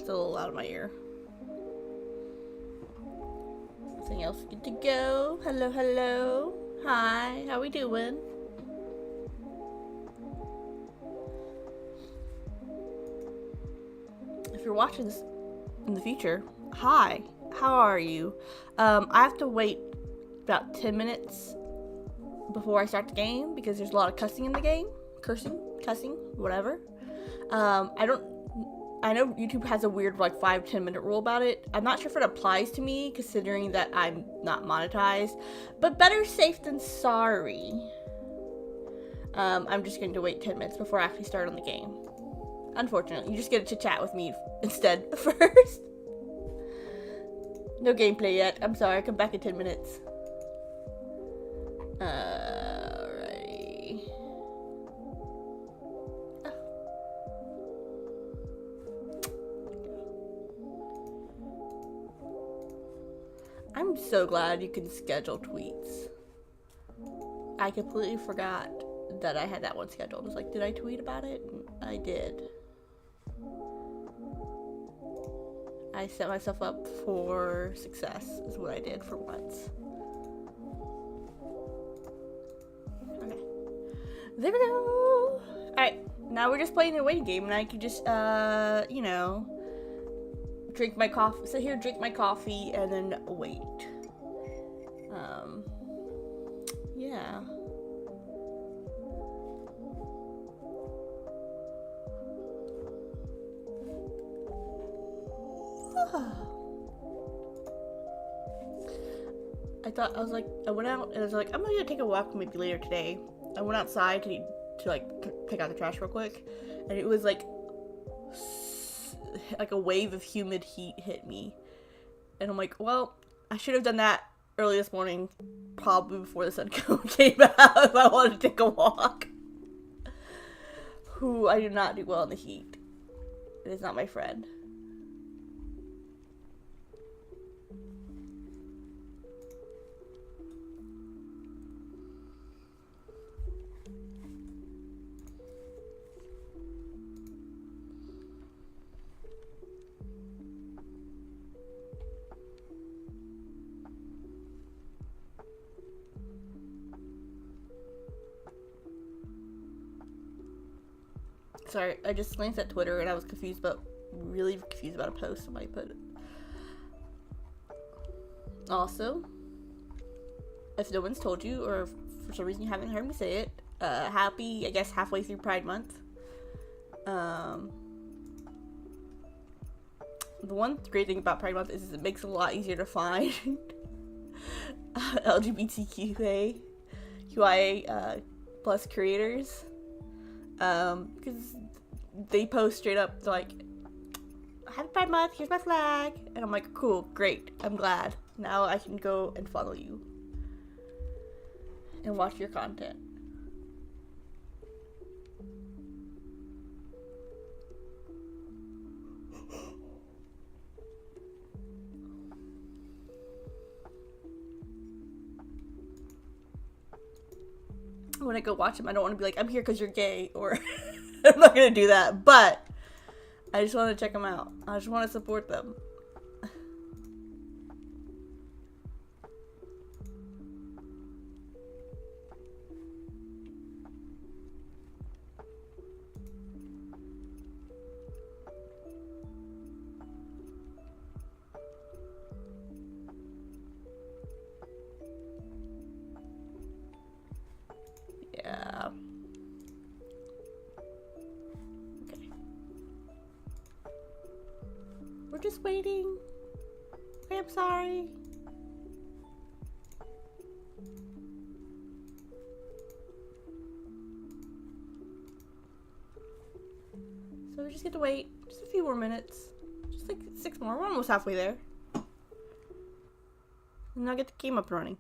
That's a little out of my ear. Anything else good to go? Hello, hello. Hi, how we doing? If you're watching this in the future, hi, how are you? I have to wait about 10 minutes before I start the game because there's a lot of cussing in the game. Cussing, whatever. I know YouTube has a weird like 5-10 minute rule about it. I'm not sure if it applies to me considering that I'm not monetized, but better safe than sorry. I'm just going to wait 10 minutes before I actually start on the game. Unfortunately, you just get to chit-chat with me instead first. No gameplay yet. I'm sorry, I'll come back in 10 minutes. Alrighty. I'm so glad you can schedule tweets. I completely forgot that I had that one scheduled. I was like, did I tweet about it? I did. I set myself up for success is what I did for once. Okay. There we go! Alright, now we're just playing a waiting game and I can just, you know, drink my coffee, sit here, drink my coffee, and then wait. Yeah. I went out and I was like, I'm gonna take a walk maybe later today. I went outside to like take out the trash real quick, and it was like a wave of humid heat hit me, and I'm like, well, I should have done that early this morning, probably before the sun came out if I wanted to take a walk. I do not do well in the heat. It is not my friend. Sorry, I just glanced at Twitter and I was really confused about a post somebody put. Also, if no one's told you, or for some reason you haven't heard me say it, happy, I guess, halfway through Pride Month. The one great thing about Pride Month is it makes it a lot easier to find LGBTQIA plus creators. Because they post straight up like, happy Pride Month, here's my flag, and I'm like, cool, great, I'm glad. Now I can go and follow you and watch your content. When I go watch them, I don't want to be like, I'm here because you're gay, or I'm not gonna do that, but I just want to check them out. I just want to support them. Yeah. Okay. We're just waiting. Okay, I'm sorry. So we just get to wait just a few more minutes. Just like 6 more. We're almost halfway there. And I'll get the game up and running.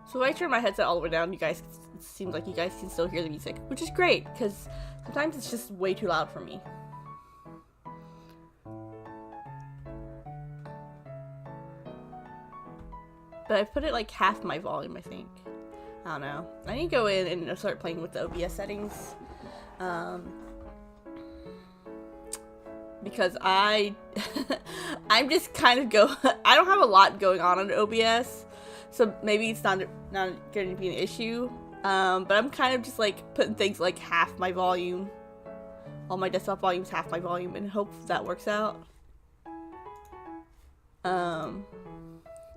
So if I turn my headset all the way down, you guys, it seems like you guys can still hear the music, which is great, because sometimes it's just way too loud for me. But I've put it like half my volume, I think. I don't know. I need to go in and start playing with the OBS settings. Because I'm just kind of I don't have a lot going on OBS. So maybe it's not going to be an issue, but I'm kind of just like putting things like half my volume. All my desktop volume's half my volume, and hope that works out.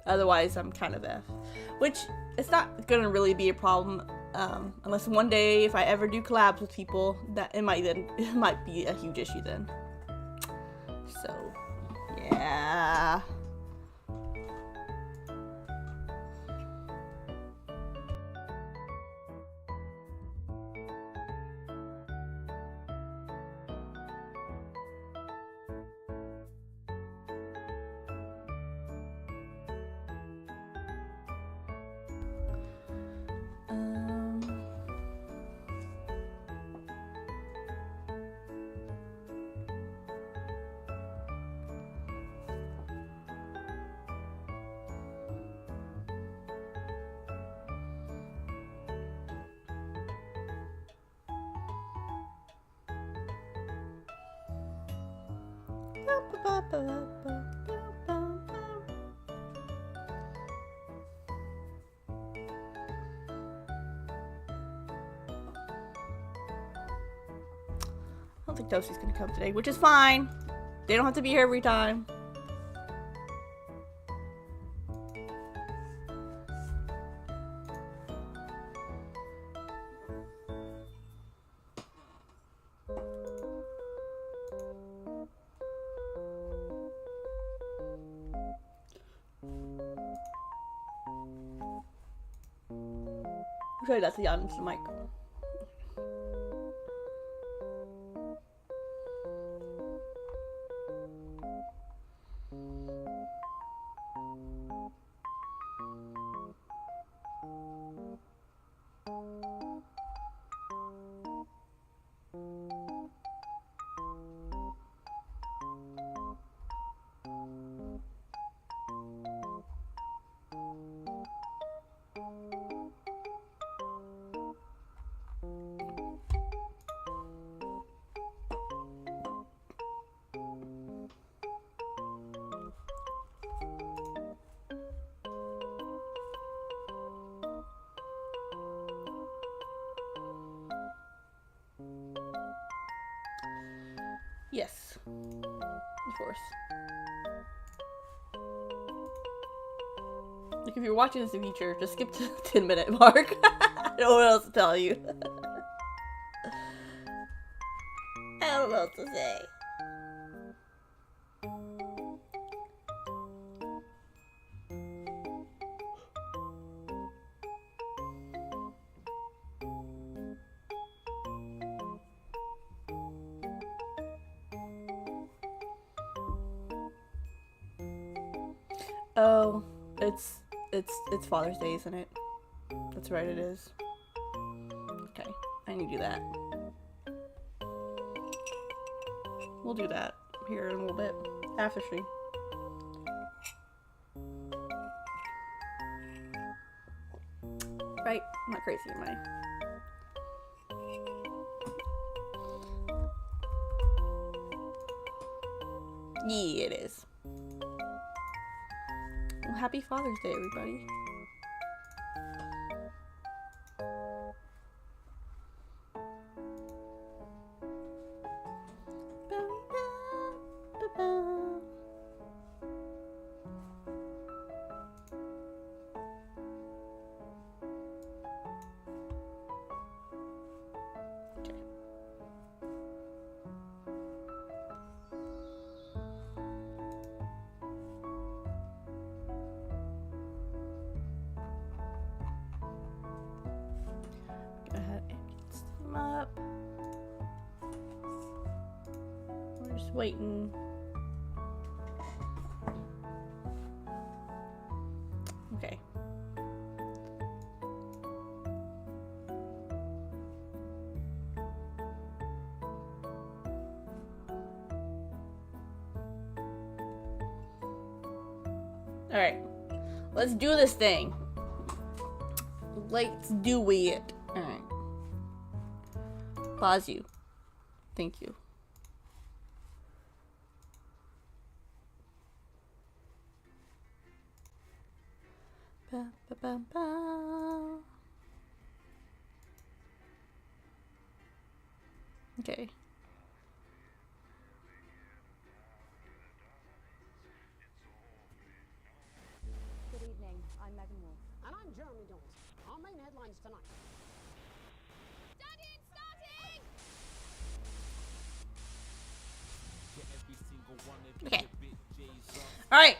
Otherwise, I'm kind of F. Which, it's not going to really be a problem, unless one day, if I ever do collabs with people, that it might be a huge issue then. So, yeah. I don't think Dosie's gonna come today, which is fine. They don't have to be here every time. Sorry, that's the yawn into the mic. Yes, of course. Like, if you're watching this in the future, just skip to the 10-minute mark. I don't know what else to tell you. I don't know what to say. Oh, it's Father's Day, isn't it? That's right, it is. Okay, I need to do that. We'll do that here in a little bit, after stream. Right? I'm not crazy, am I? Yeah, it is. Well, happy Father's Day, everybody. Go ahead and get this team up. Just waiting. Okay. Alright. Let's do this thing. Let's do it. Alright. Pause you. Thank you. Ba, ba, ba, ba. Okay. Good evening. I'm Megan Wolf. And I'm Jeremy Dawes. Our main headlines tonight. Studying starting! Okay. Alright.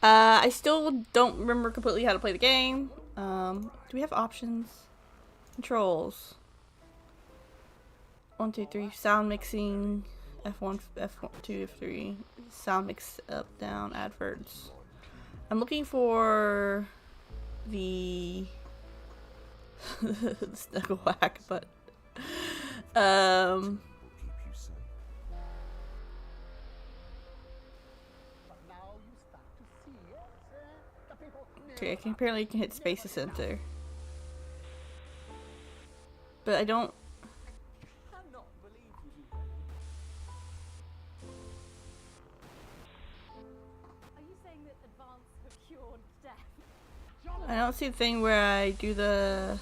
I still don't remember completely how to play the game. Do we have options? Controls. 1, 2, 3. Sound mixing. F1, F1, 2, F3. Sound mix up, down, adverts. I'm looking for the snuggle whack, but okay, apparently you can hit space to center. But I don't. Are you saying that advance have cured death? I don't see the thing where I do the.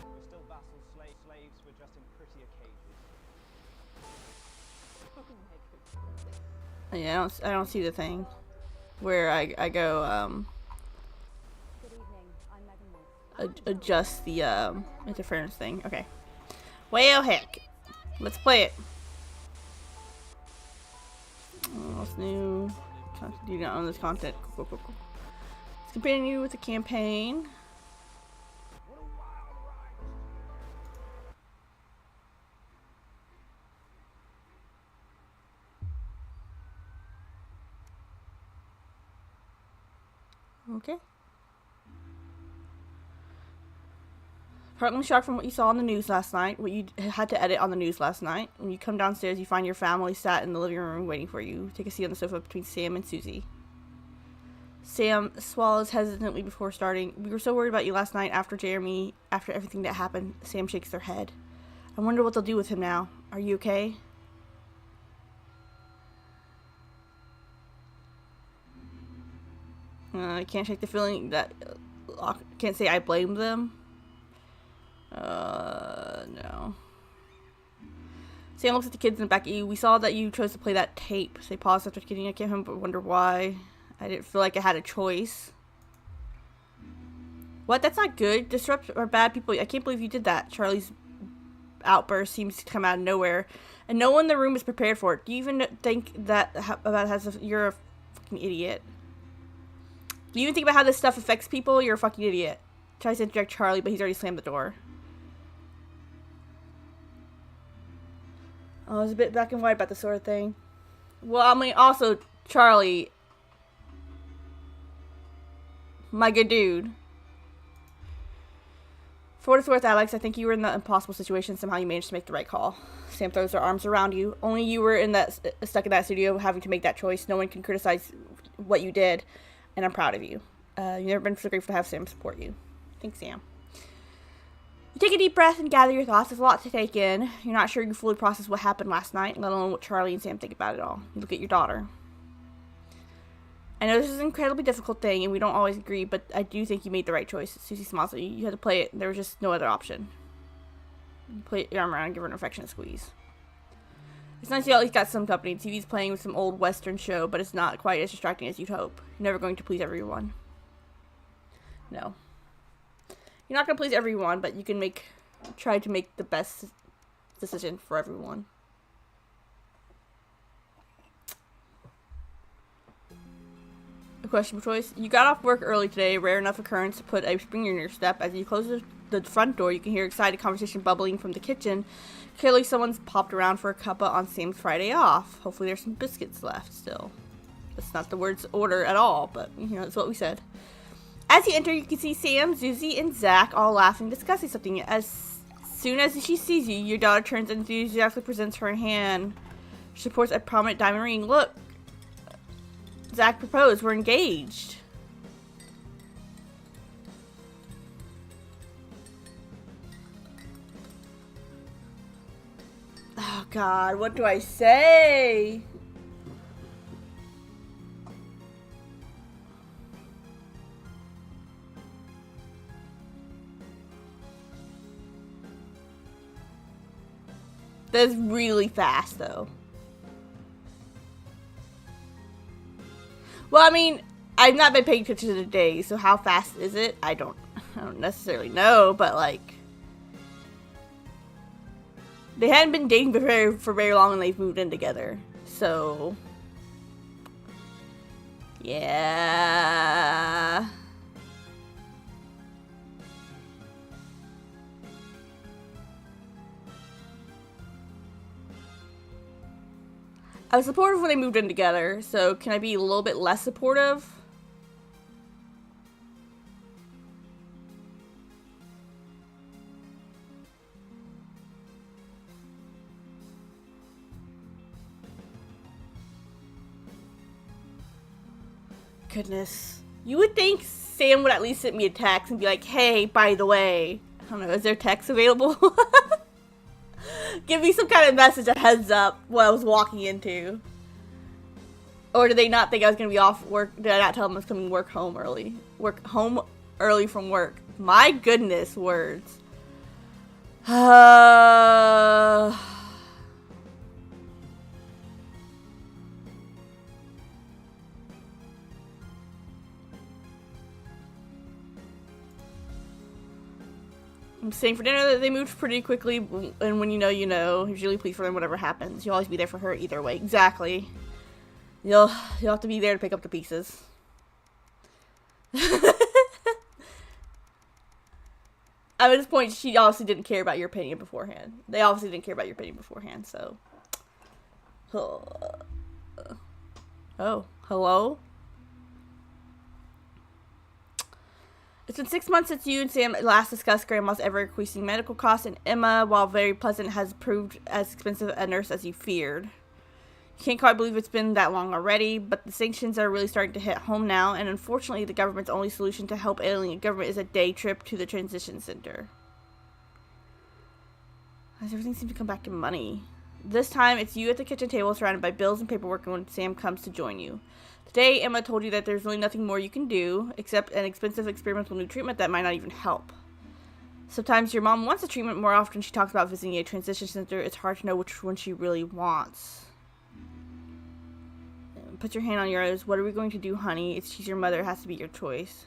We're still vassals, slaves, we're just in prettier cages. Yeah, I don't see the thing where I go Good evening. I'm Megan Wolf. adjust the interference thing. Okay. Well, heck, let's play it. What's new? Do you not own this content? Cool, cool, cool. Let's continue with the campaign. Okay. Partly shocked from what you saw on the news last night, what you had to edit on the news last night. When you come downstairs, you find your family sat in the living room waiting for you. Take a seat on the sofa between Sam and Susie. Sam swallows hesitantly before starting. We were so worried about you last night after everything that happened. Sam shakes their head. I wonder what they'll do with him now. Are you okay? I can't shake the feeling that can't say I blame them. No. Sam looks at the kids in the back of you. We saw that you chose to play that tape. They paused after getting. I can't help but wonder why. I didn't feel like I had a choice. What? That's not good. Disrupt are bad people. I can't believe you did that. Charlie's outburst seems to come out of nowhere, and no one in the room is prepared for it. Do you even think that you're a fucking idiot? Do you even think about how this stuff affects people? You're a fucking idiot. Tries to interject Charlie, but he's already slammed the door. I was a bit black and white about this sort of thing. Well, I mean, also, Charlie, my good dude. For what it's worth, Alex, I think you were in that impossible situation. Somehow you managed to make the right call. Sam throws her arms around you. Only you were stuck in that studio having to make that choice. No one can criticize what you did, and I'm proud of you. You've never been so grateful to have Sam support you. Thanks, Sam. You take a deep breath and gather your thoughts. There's a lot to take in. You're not sure you fully process what happened last night, let alone what Charlie and Sam think about it all. You look at your daughter. I know this is an incredibly difficult thing, and we don't always agree, but I do think you made the right choice. Susie smiles at you. You had to play it. There was just no other option. You put your arm around and give her an affectionate squeeze. It's nice you at least got some company. TV's playing with some old Western show, but it's not quite as distracting as you'd hope. You're never going to please everyone. No. You're not going to please everyone, but you can try to make the best decision for everyone. A questionable choice. You got off work early today, rare enough occurrence to put a spring in your step. As you close the front door, you can hear excited conversation bubbling from the kitchen. Clearly someone's popped around for a cuppa on Sam's Friday off. Hopefully there's some biscuits left still. That's not the word's order at all, but you know, that's what we said. As you enter, you can see Sam, Susie, and Zach all laughing, discussing something. As soon as she sees you, your daughter turns and enthusiastically presents her hand. She supports a prominent diamond ring. Look, Zach proposed. We're engaged. Oh God, what do I say? That's really fast, though. Well, I mean, I've not been paying attention to the days, so how fast is it? I don't necessarily know, but like, they hadn't been dating for very long, and they've moved in together. So, yeah. I was supportive when they moved in together, so can I be a little bit less supportive? Goodness. You would think Sam would at least send me a text and be like, hey, by the way, I don't know, is there text available? Give me some kind of message, a heads up, what I was walking into. Or did they not think I was going to be off work? Did I not tell them I was coming home early from work? My goodness, words. I'm staying for dinner. That they moved pretty quickly, and when you know, you know. Usually pleased for them, whatever happens. You'll always be there for her either way. Exactly. You'll have to be there to pick up the pieces. At this point, she obviously didn't care about your opinion beforehand. They obviously didn't care about your opinion beforehand, so. Oh, hello? It's been 6 months since you and Sam last discussed Grandma's ever-increasing medical costs, and Emma, while very pleasant, has proved as expensive a nurse as you feared. You can't quite believe it's been that long already, but the sanctions are really starting to hit home now, and unfortunately the government's only solution to help alien government is a day trip to the transition center. As everything seems to come back to money. This time, it's you at the kitchen table surrounded by bills and paperwork when Sam comes to join you. Today, Emma told you that there's really nothing more you can do, except an expensive experimental new treatment that might not even help. Sometimes your mom wants a treatment. More often she talks about visiting a transition center. It's hard to know which one she really wants. Put your hand on yours. What are we going to do, honey? She's your mother. It has to be your choice.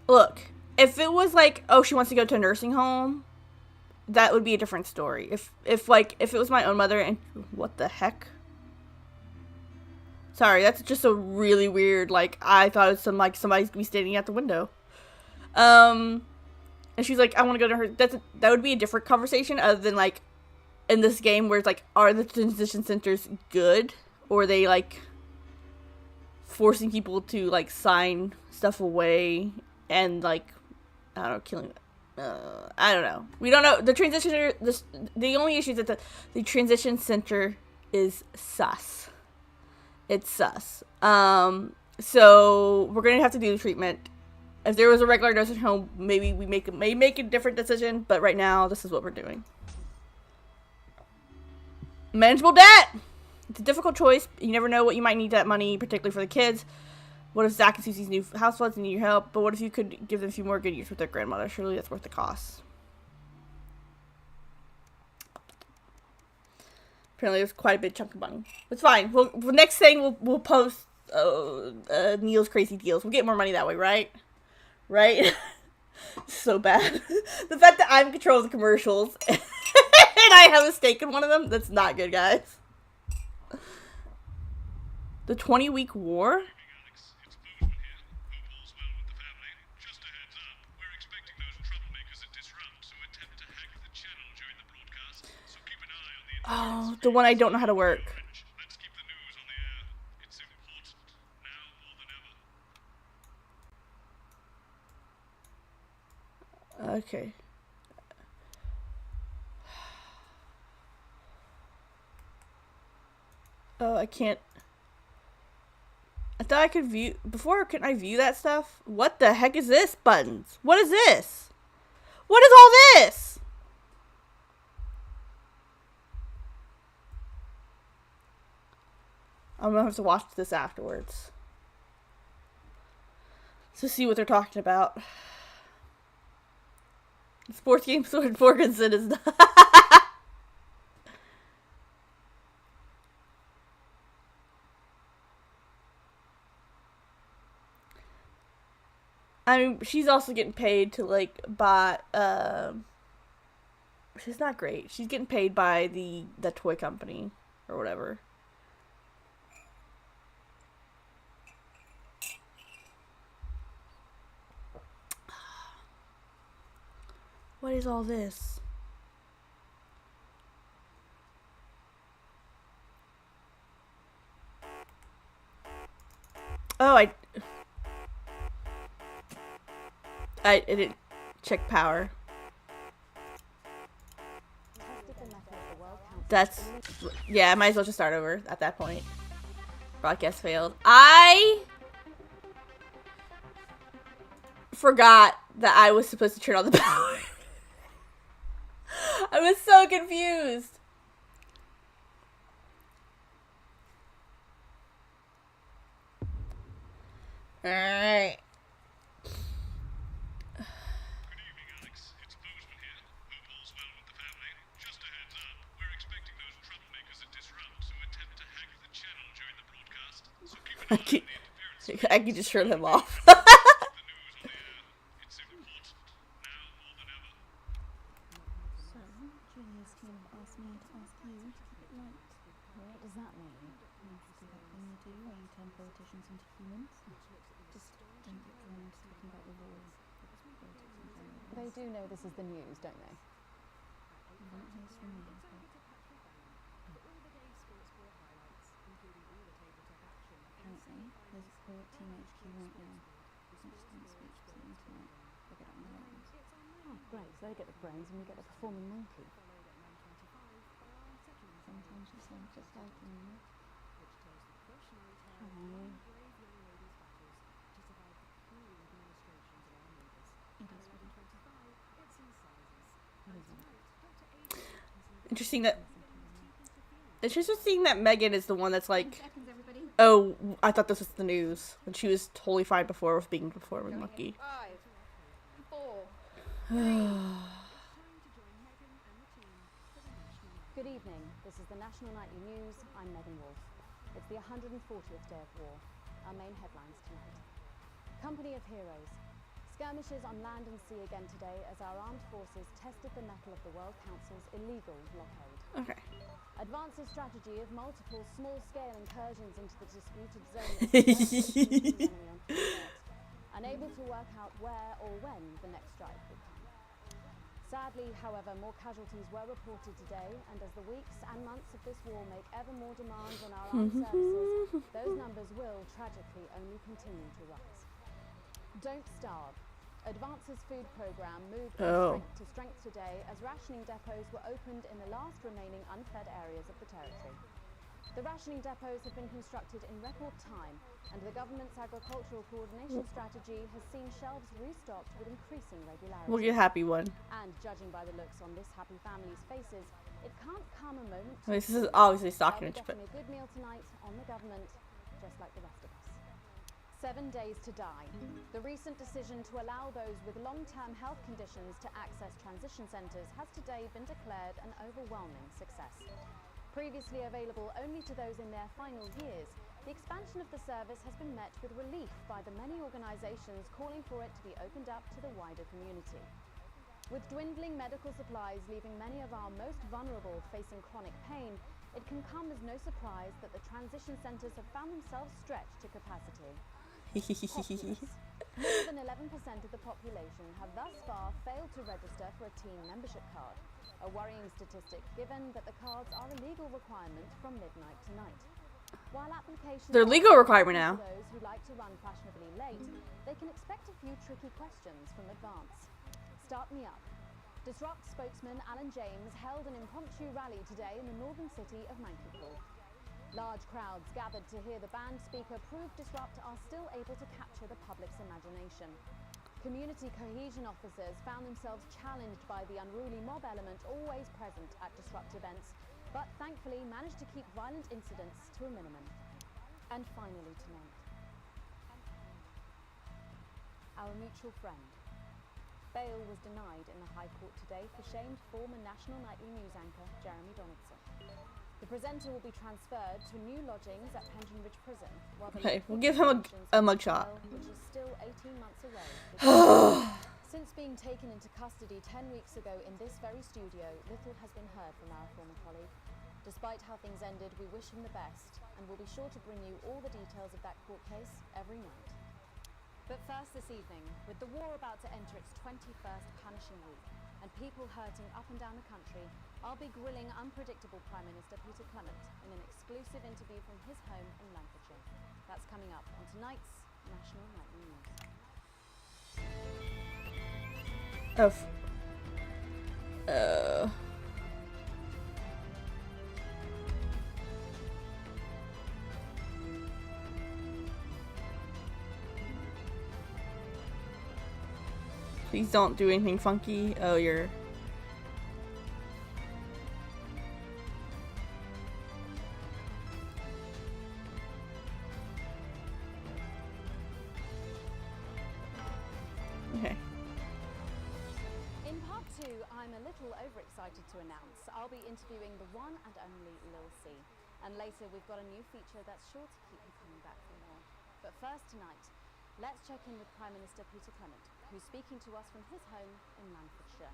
Look, if it was like, oh, she wants to go to a nursing home, that would be a different story. If it was my own mother and what the heck? Sorry, that's just a really weird, like, I thought it was somebody's be standing at the window. And she's like, I want to go to her. That would be a different conversation other than like in this game where it's like, are the transition centers good? Or are they like forcing people to like sign stuff away and like, I don't know, killing them. I don't know. We don't know. The transition center, the only issue is that the transition center is sus. It's sus. So we're going to have to do the treatment. If there was a regular nursing home, maybe we may make a different decision, but right now, this is what we're doing. Manageable debt! It's a difficult choice. You never know what you might need that money, particularly for the kids. What if Zach and Susie's new house floods and need your help? But what if you could give them a few more good years with their grandmother? Surely that's worth the cost. Apparently there's quite a big chunk of money. It's fine. The next thing we'll post Neil's crazy deals. We'll get more money that way, right? Right? So bad. The fact that I'm in control of the commercials I have a steak in one of them? That's not good, guys. The 20-week war? Oh, the one I don't know how to work. Okay. Oh, I can't. I thought I could view before. Couldn't I view that stuff? What the heck is this buttons? What is this? What is all this? I'm gonna have to watch this afterwards to see what they're talking about. Sports game Sword Morganson is not. I mean, she's also getting paid to like buy. She's not great. She's getting paid by the toy company or whatever. What is all this? Oh, I didn't check power. That's, yeah, I might as well just start over at that point. Broadcast failed. I forgot that I was supposed to turn on the power. I was so confused. Alright. I can just turn them off. Politicians into humans. Just don't get drawn into talking about the war. They do know this is the news, don't they? You won't hear this from me, but apparently there's a call at Team HQ right now. Interesting speech to the internet. They'll get it on the lines. Oh, great. So they get the brains and we get the performing monkey. Sometimes she sounds just like me. Interesting that Megan is the one that's like, oh, I thought this was the news, when she was totally fine before with being performing monkey. 5, 4. Good evening. This is the National Nightly News. I'm Megan Wolf. It's the 140th day of war. Our main headlines tonight. Company of heroes. Skirmishes on land and sea again today as our armed forces tested the mettle of the World Council's illegal blockade. Okay. Advances strategy of multiple small-scale incursions into the disputed zone. Unable to work out where or when the next strike will come. Sadly, however, more casualties were reported today, and as the weeks and months of this war make ever more demands on our armed services, those numbers will, tragically, only continue to rise. Don't starve. Advances food program moved from strength to strength today as rationing depots were opened in the last remaining unfed areas of the territory. The rationing depots have been constructed in record time, and the government's agricultural coordination strategy has seen shelves restocked with increasing regularity. We'll get a happy one. And judging by the looks on this happy family's faces, it can't come a moment. This is obviously stocking They'll be getting a good meal tonight on the government, just like the rest of us. 7 days to die. The recent decision to allow those with long-term health conditions to access transition centres has today been declared an overwhelming success. Previously available only to those in their final years, the expansion of the service has been met with relief by the many organisations calling for it to be opened up to the wider community. With dwindling medical supplies leaving many of our most vulnerable facing chronic pain, it can come as no surprise that the transition centres have found themselves stretched to capacity. Populous. More than 11% of the population have thus far failed to register for a team membership card, a worrying statistic given that the cards are a legal requirement from midnight tonight. While applications They're legal requirement now. for those who like to run fashionably late, they can expect a few tricky questions from advance. Start me up. Disrupt spokesman Alan James held an impromptu rally today in the northern city of Manchester. Large crowds gathered to hear the band speaker prove Disrupt are still able to capture the public's imagination. Community cohesion officers found themselves challenged by the unruly mob element always present at Disrupt events, but thankfully managed to keep violent incidents to a minimum. And finally tonight, our mutual friend. Bail was denied in the High Court today for shamed former National Nightly News anchor Jeremy Donaldson. The presenter will be transferred to new lodgings at Pension Ridge Prison, while the We'll give him a mugshot. which is still 18 months away. Since being taken into custody 10 weeks ago in this very studio, little has been heard from our former colleague. Despite how things ended, we wish him the best, and we'll be sure to bring you all the details of that court case every night. But first this evening, with the war about to enter its 21st punishing week, and people hurting up and down the country, I'll be grilling unpredictable Prime Minister Peter Clement in an exclusive interview from his home in Lancashire. That's coming up on tonight's National Nightly News. Please don't do anything funky. Oh, you're... Okay. In part 2, I'm a little overexcited to announce I'll be interviewing the one and only Lil C. And later we've got a new feature that's sure to keep you coming back for more. But first tonight, let's check in with Prime Minister Peter Clement, who's speaking to us from his home in Lancashire.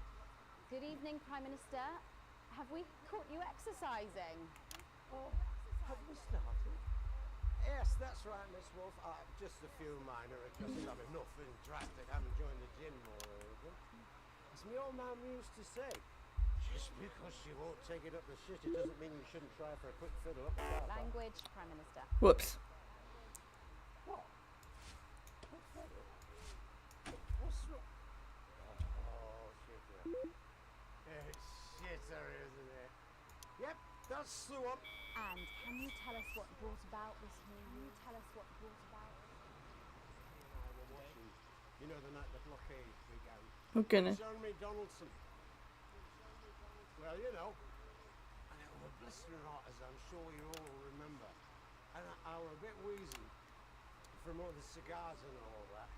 Good evening, Prime Minister. Have we caught you exercising? Oh, have we started? Yes, that's right, Miss Wolf. Just a few minor adjustments. I mean, nothing drastic. Haven't joined the gym more or anything. As my old man used to say, just because you won't take it up the shit, it doesn't mean you shouldn't try for a quick fiddle up the top. Language, Prime Minister. Whoops. What? Quick fiddle? What's wrong? Oh, shitter. It's shitter, isn't it? Yep, that's the one. And can you tell us what brought about this news? Can you tell us what brought about? We're watching. You know, the night the blockade began. Oh, goodness. Jeremy Donaldson. Well, you know, and it was a blistering hot, as I'm sure you all remember. And I was a bit wheezy from all the cigars and all that.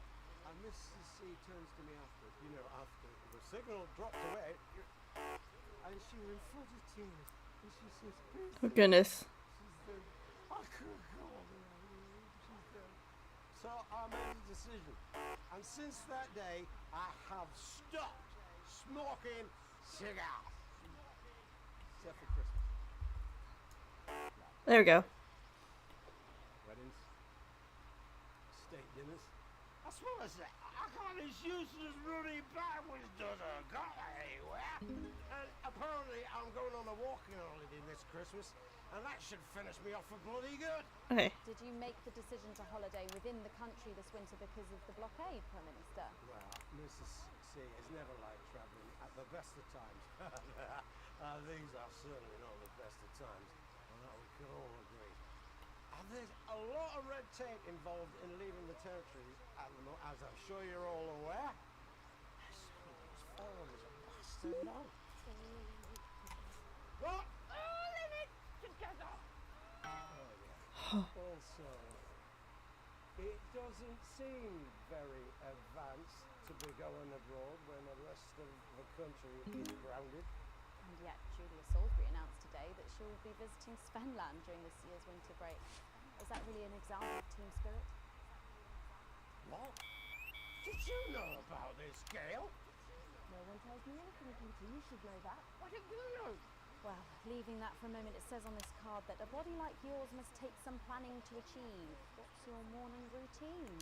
And Mrs. C turns to me after the signal dropped away, and she was in full of tears. And she says, Oh, goodness. she said, I couldn't go on the road. She said. So I made a decision. And since that day, I have stopped smoking cigars. Except for Christmas. There we go. Weddings. State dinners. I suppose I can't as useless running backwards, does I? Got anywhere. And apparently I'm going on a walking holiday this Christmas, and that should finish me off for bloody good. Okay. Did you make the decision to holiday within the country this winter because of the blockade, Prime Minister? Well, Mrs. C has never liked travelling at the best of times. These are certainly not the best of times, and that we can all agree. And there's a lot of red tape involved in leaving the territories at the moment, as I'm sure you're all aware. Some of those foreigners are bastard long. What? Oh, leave it together! Oh, yeah. Also, it doesn't seem very advanced to be going abroad when the rest of the country is grounded. And yet Julia Salisbury announced today that she will be visiting Svenland during this year's winter break. Is that really an example of team spirit? What? Did you know about this, Gail? No, No one tells me anything, Peter. You should know that. Why don't you know? Well, leaving that for a moment, it says on this card that a body like yours must take some planning to achieve. What's your morning routine?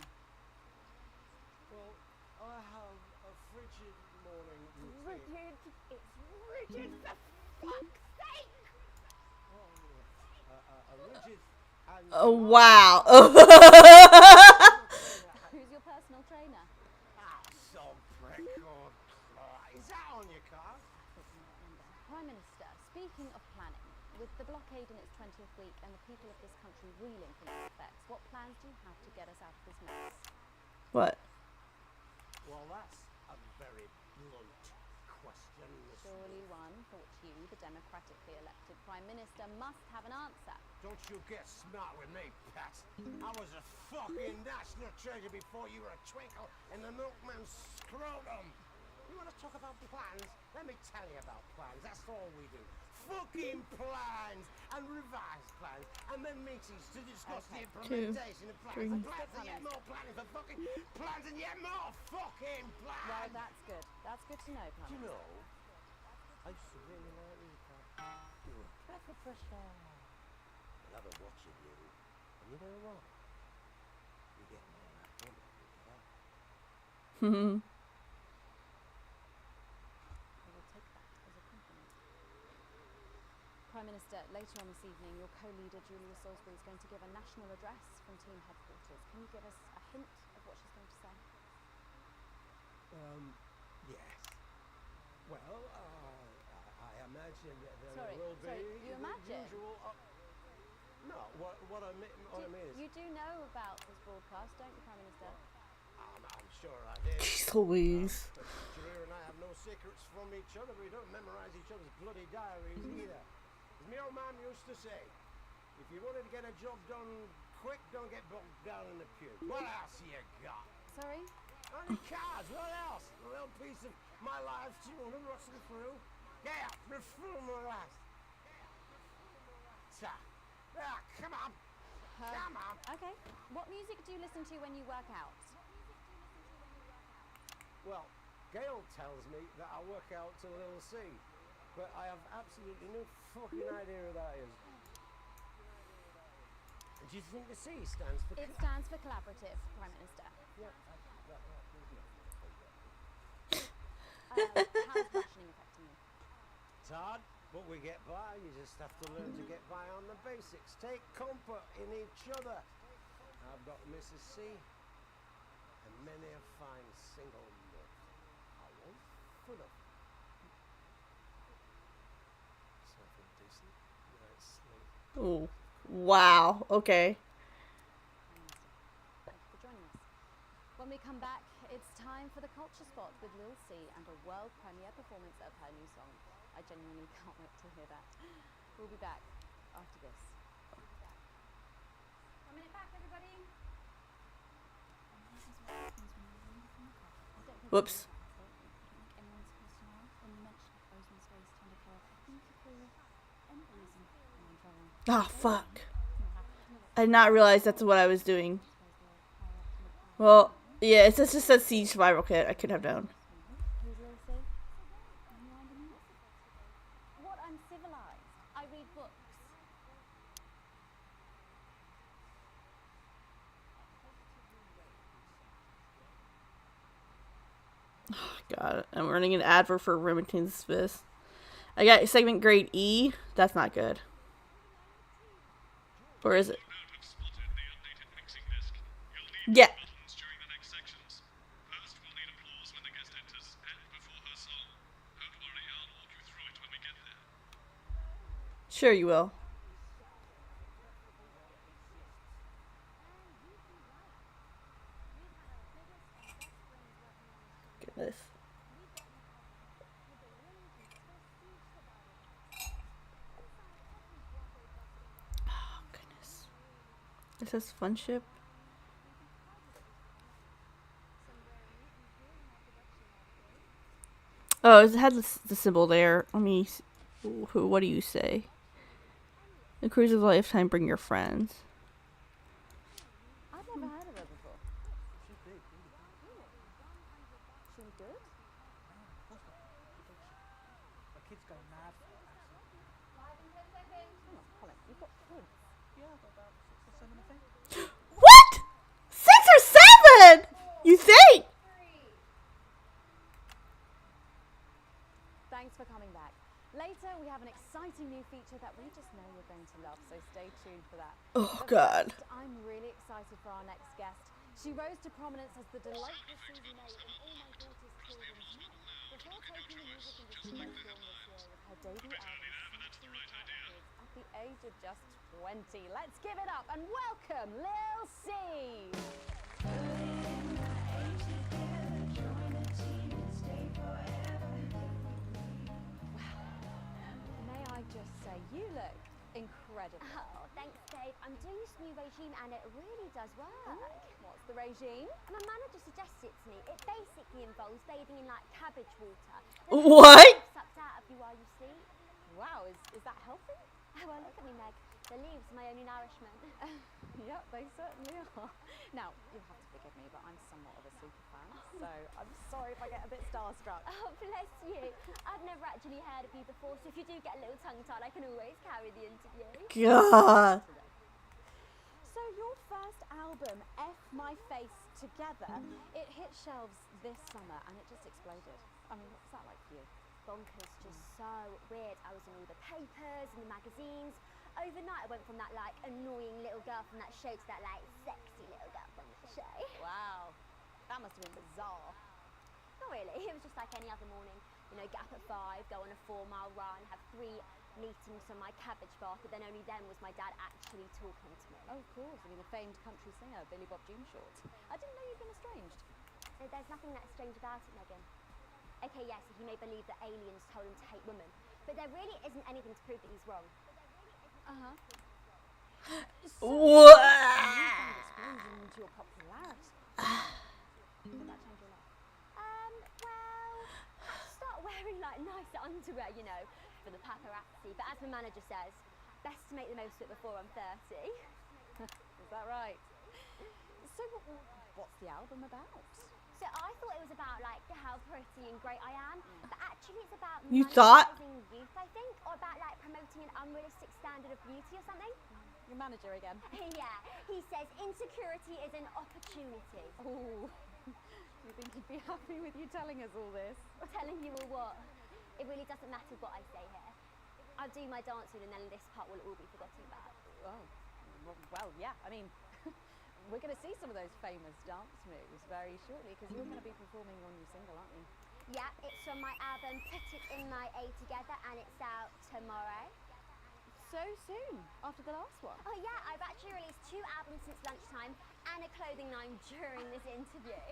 Well, I have a frigid morning routine. Rigid. It's rigid, for fuck's sake! A rigid and... Oh, wow. Who's your personal trainer? Ah, so record. Is that on your card? Prime Minister, speaking of planning, with the blockade in its 20th week and the people of this country reeling from its effects, what plans do you have to get us out of this mess? What? Well, that's a very blunt question, Miss Surely one for which you, the democratically elected Prime Minister, must have an answer. Don't you get smart with me, Pat. I was a fucking national treasure before you were a twinkle in the milkman's scrotum. You want to talk about plans? Let me tell you about plans. That's all we do. Fucking plans and revised plans and then meetings to discuss the implementation of plans. And plans and yet more planning for fucking plans and yet more fucking plans. Well, that's good. That's good to know, Prime You Minister. know, I used to really like you, Pat. You were a breath of fresh air. I love watching you. And you know what? You get more like him every day. I will take that as a compliment. Prime Minister, later on this evening, your co-leader Julia Salisbury is going to give a national address from team headquarters. Can you give us a hint of what she's going to say? Yes. Well, I imagine that there Sorry, will be you the imagine? usual... no, what I mean is... You do know about this broadcast, don't you, Prime Minister? I'm sure I did. Jeez Louise. But Julia and I have no secrets from each other. We don't memorize each other's bloody diaries either. As my old mum used to say, if you wanted to get a job done quick, don't get bogged down in the pew. What else you got? Sorry? Only cards, what else? A little piece of my life to you want to rustle through? Yeah, reform the rest. So, come on. Come on. Okay. What music do you listen to when you work out? Well, Gail tells me that I work out to Little C, but I have absolutely no fucking idea who that is. Do you think the C stands for... It stands for collaborative, Prime Minister. Yeah, How's rationing affecting you? it's hard, but we get by. You just have to learn to get by on the basics. Take comfort in each other. I've got Mrs. C and many a fine single malt. I won't full of something decent. Night's sleep. Oh, wow. Okay. Thank you for joining us. When we come back, it's time for the Culture Spot with Lil C and a world premiere performance of her new song. I genuinely can't wait to hear that. We'll be back after this. 1 minute back, everybody. Whoops. Ah, fuck. I did not realize that's what I was doing. Well, yeah, it just says Siege Survival Kit. I could have known. Who's Lil C? What? I'm civilized. I read books. God, I'm running an advert for Remington's Fist. I got segment grade E. That's not good. Or is it? Yeah. Sure you will. Goodness. Oh, goodness. It says fun ship. Oh, it had the symbol there. Let me see. What do you say? The cruise of a lifetime, bring your friends. I've never heard of her before. She was good? course not. The dog shit. The kids go mad for it, absolutely. Hang on, Colin, you've got kids. Yeah, I've got about 6 or 7, I think. What? 6 or 7? You think? Thanks for coming back. Later, we have an exciting new feature that we just know you're going to love, so stay tuned for that. Oh, But God. first, I'm really excited for our next guest. She rose to prominence as the delightful Susie May in All My Daughter's Children's Men, before taking the music industry by storm this year with her debut album, Snatching the Cat Records, at the age of just 20. Let's give it up and welcome Lil C. May I just say, you look incredible. Oh, thanks, Dave. I'm doing this new regime and it really does work. What's the regime? My manager suggested it to me. It basically involves bathing in like cabbage water. What? Sucks out of you while you sleep. Wow, is that healthy? Well, look at me, Meg. The leaves, my only nourishment. Yep, they certainly are. Now, you'll have to forgive me, but I'm somewhat of a super fan, so I'm sorry if I get a bit starstruck. Oh, bless you. I've never actually heard of you before, so if you do get a little tongue-tied, I can always carry the interview. God. So your first album, F My Face Together, it hit shelves this summer and it just exploded. I mean, what's that like for you? Bonkers, just so weird. I was in all the papers and the magazines. Overnight, I went from that like annoying little girl from that show to that like sexy little girl from that show. Wow, that must have been bizarre. Not really. It was just like any other morning. You know, get up at 5, go on a 4-mile run, have 3 meetings on my cabbage bath, but then only then was my dad actually talking to me. Oh, of course. I mean, the famed country singer, Billy Bob Jeanshort. I didn't know you'd been estranged. There's nothing that strange about it, Megan. Okay, yes, he may believe that aliens told him to hate women, but there really isn't anything to prove that he's wrong. Uh-huh. What? Explosion into your popularity. Did that change your life? Well, I had to start wearing like nice underwear, you know, for the paparazzi. But as my manager says, best to make the most of it before I'm 30. Is that right? So what's the album about? So I thought it was about like how pretty and great I am, but actually it's about You thought? monetizing youth, I think, or about like promoting an unrealistic standard of beauty or something. Your manager again. Yeah, he says insecurity is an opportunity. Oh, you think he'd be happy with you telling us all this? Telling you all what? It really doesn't matter what I say here. I'll do my dancing and then this part will all be forgotten about. Oh, well, yeah, I mean, we're going to see some of those famous dance moves very shortly because you're going to be performing your new single, aren't you? Yeah, it's from my album Put It In My A Together and it's out tomorrow. So soon, after the last one. Oh yeah, I've actually released 2 albums since lunchtime and a clothing line during this interview.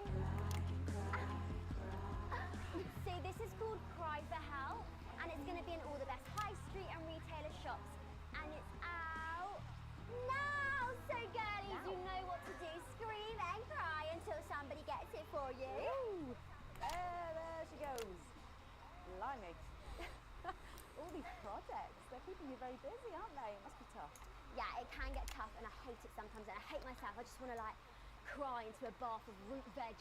See, this is called Cry for Help and it's going to be in all the best high street and retailer shops and it's out now. So girlies, you know what to do. Scream and cry until somebody gets it for you. Ooh, there she goes. Blimey. All these projects, they're keeping you very busy, aren't they? It must be tough. Yeah, it can get tough and I hate it sometimes and I hate myself. I just want to like cry into a bath of root veg.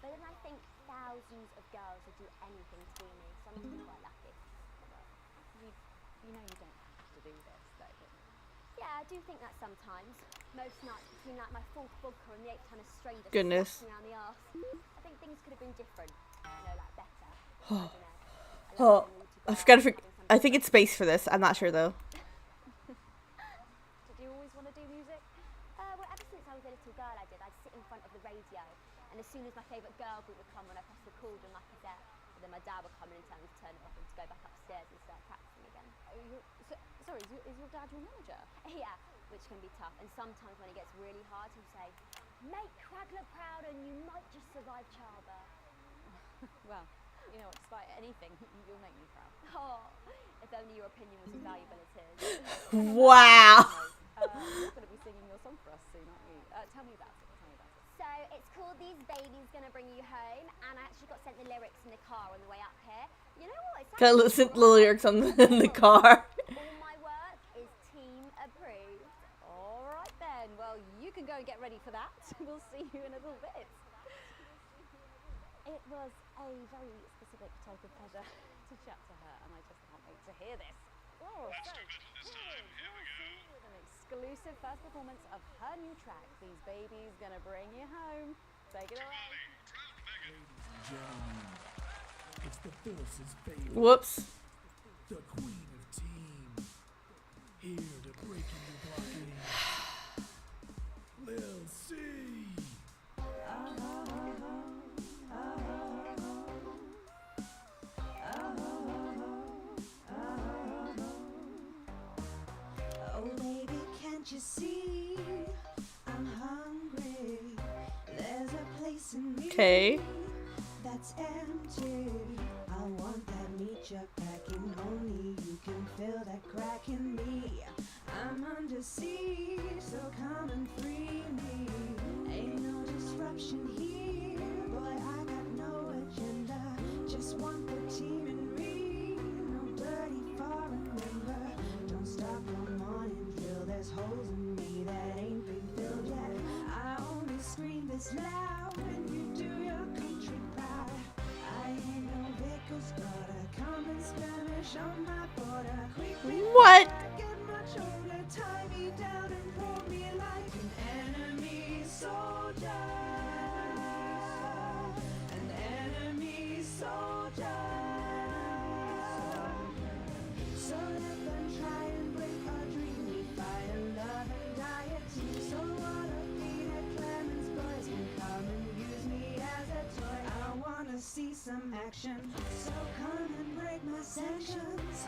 But then I think thousands of girls would do anything to be me, so I'm quite lucky. You know you don't have to do this, though, don't you? Yeah, I do think that sometimes. Most nights between like my 4th vodka and the 8th time a stranger Goodness. slaps me around the arse. I think things could have been different. You know, like better. I don't know. Oh, I forgot. I think it's space for this. I'm not sure though. Did you always want to do music? Well, ever since I was a little girl, I did. I'd sit in front of the radio, and as soon as my favourite girl group would come on, I pressed record on my cassette, and then my dad would come in and tell me to turn it off and to go back upstairs and start practicing again. Sorry, is your dad your manager? Yeah, which can be tough. And sometimes when it gets really hard, he'll say, "Make Cragler proud, and you might just survive childbirth." Well, you know what, despite anything, you'll make me proud. Oh, if only your opinion was as valuable as his. Wow. You're going to be singing your song for us soon, aren't you? Tell me about it. So it's called These Babies Gonna Bring You Home, and I actually got sent the lyrics in the car on the way up here. You know what? Gotta listen to the lyrics on in the car. All my work is team approved. All right then. Well, you can go and get ready for that. We'll see you in a little bit. It was a very specific type of pleasure to chat to her, and I just can't wait to hear this. Oh, Let's do battle this time. Here we go. with an exclusive first performance of her new track, These Babies Gonna Bring You Home. Take it away. Drown Megan. Gentlemen, it's the Force's favorite, Whoops. the Queen of Team, here to break your blockade. Lil C. Oh baby, can't you see I'm hungry? There's a place in me Okay. that's empty. I want that meat you're packing. Only you can fill that crack in me. I'm under siege, so come and free me. Ain't no disruption here, boy. I got no agenda. Just want the team in ring. No dirty foreign member. Don't stop no morning drill. There's holes in me that ain't been filled yet. I only scream this loud when you do your country proud. I ain't no Vickers, but a common Spanish on my border. Quick before What? I get much older, tie me down and hold me like an enemy soldier. An enemy soldier. So let them try and break our dream. We fight and love and die a team. So wanna be that Clemens boys can come and use me as a toy. I wanna see some action. So come and break my sanctions.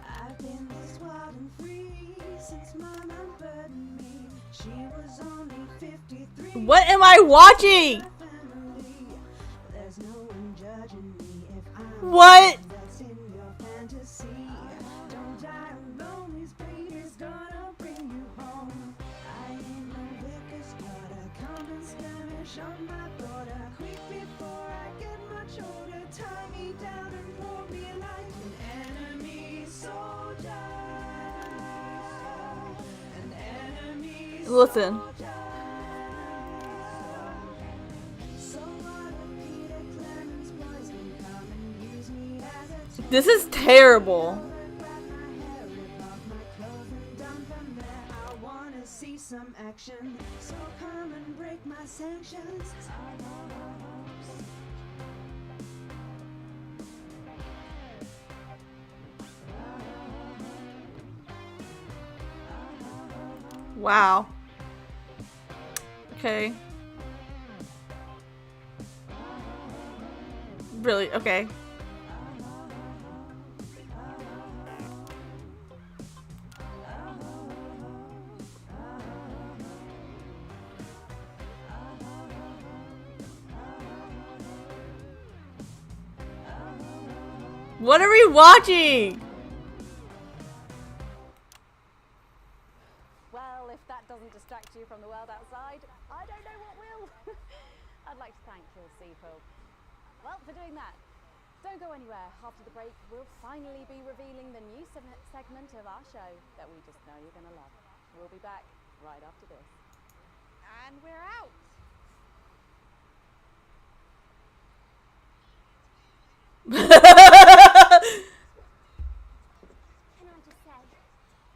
I've been this wild and free since Mama burdened me. She was only 53. What am I watching? There's no one judging me if I'm What? that's in your fantasy. Don't die alone, these babies gonna bring you home. I ain't no Vickers, but a common Spanish on my border. Quick before I get much older, tie me down and hold me like an enemy soldier. An enemy Listen. This is terrible. I wanna see some action, so come and break my sanctions. Wow. Okay. Really? Okay. What are we watching? Well, if that doesn't distract you from the world outside, I don't know what will. I'd like to thank Lil C for, well, for doing that. Don't go anywhere. After the break, we'll finally be revealing the new segment of our show that we just know you're going to love. We'll be back right after this. And we're out. Can I just say,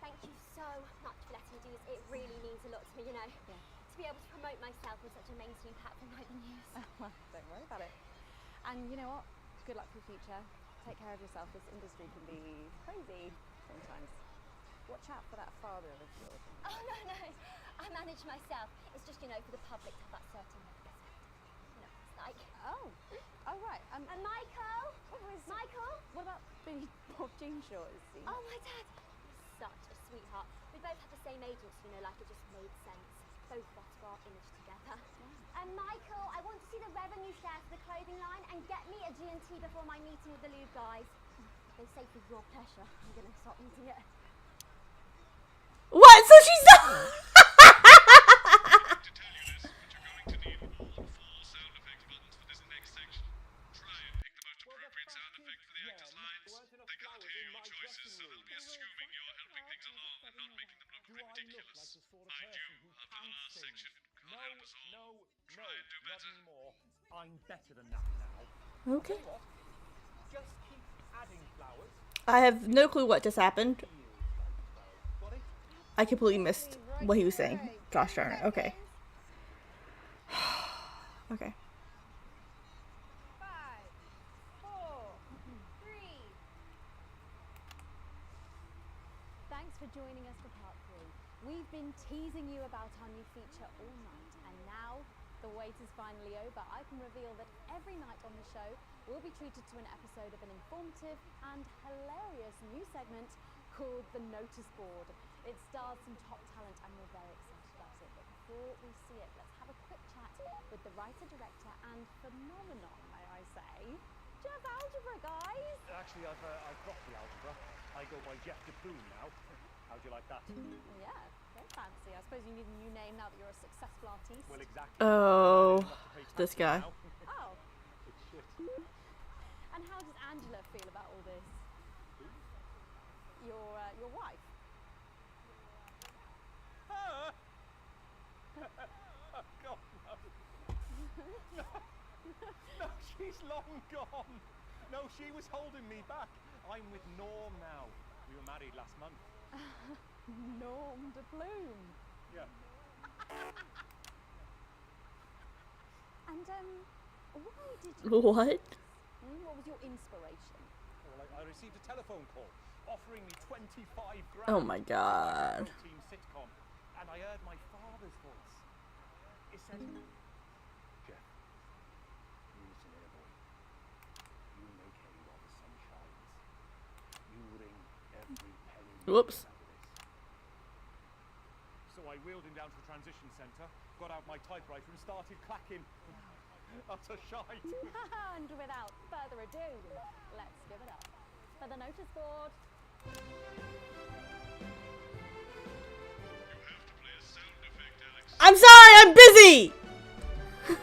thank you so much for letting me do this. It really means a lot to me, you know. Yeah. To be able to promote myself on such a mainstream platform like the news. Well, don't worry about it. And you know what? Good luck for the future. Take care of yourself. This industry can be crazy sometimes. Watch out for that father of yours. Oh, no, no. I manage myself. It's just, you know, for the public to have that certain respect. You know, it's like... Oh, right. And Michael? Michael? What about the Bob Jean short? Oh, my dad. Such a sweetheart. We both have the same agents, you know, like it just made sense. Both of us got our image together. And Michael, I want to see the revenue share for the clothing line and get me a G&T before my meeting with the Lube guys. They say for your pleasure, I'm going to stop eating it. What? So she's not. To tell you this, but you're going to need all 4 sound effects buttons for this next section. Try and pick the most appropriate sound effect for the actor's lines. They can't hear your choices, so they'll be assuming you're helping things along and not making them look ridiculous. Mind you, after the last section, God help us all, try and do better. Anymore. I'm better than that now. Okay. What? Just keep adding flowers. I have no clue what just happened. Got it? I completely missed what he was saying. Gosh darn it. Okay. Okay. 5, 4, 3. Thanks for joining us for part 3. We've been teasing you about our new feature all night, and now the wait is finally over. I can reveal that every night on the show we'll be treated to an episode of an informative and hilarious new segment called The Notice Board. It stars some top talent and we're very excited about it. But before we see it, let's have a quick chat with the writer, director and phenomenon, may I say, Jeff Algebra, guys! Actually, I've dropped the algebra. I go by Jeff DePoon now. How'd you like that? Yeah, very fancy. I suppose you need a new name now that you're a successful artiste. Well, exactly. Oh, this guy. Oh. It's shit. And how does Angela feel about all this? Your wife? Her? Oh, God, no. No, she's long gone. No, she was holding me back. I'm with Norm now. We were married last month. Norm de Plume. Yeah. And why did you? What? What was your inspiration? Well, I received a telephone call offering me 25 grand. Oh my God. Team sitcom, and I heard my father's voice. It said, Jeff, you listen here, boy. You make hay while the sun shines. You wring every penny. Whoops. Out of this. So I wheeled him down to the transition centre, got out my typewriter and started clacking. Utter shite. And without further ado, let's give it up for the notice board. You have to play a sound effect, Alex. I'm sorry, I'm busy! Well,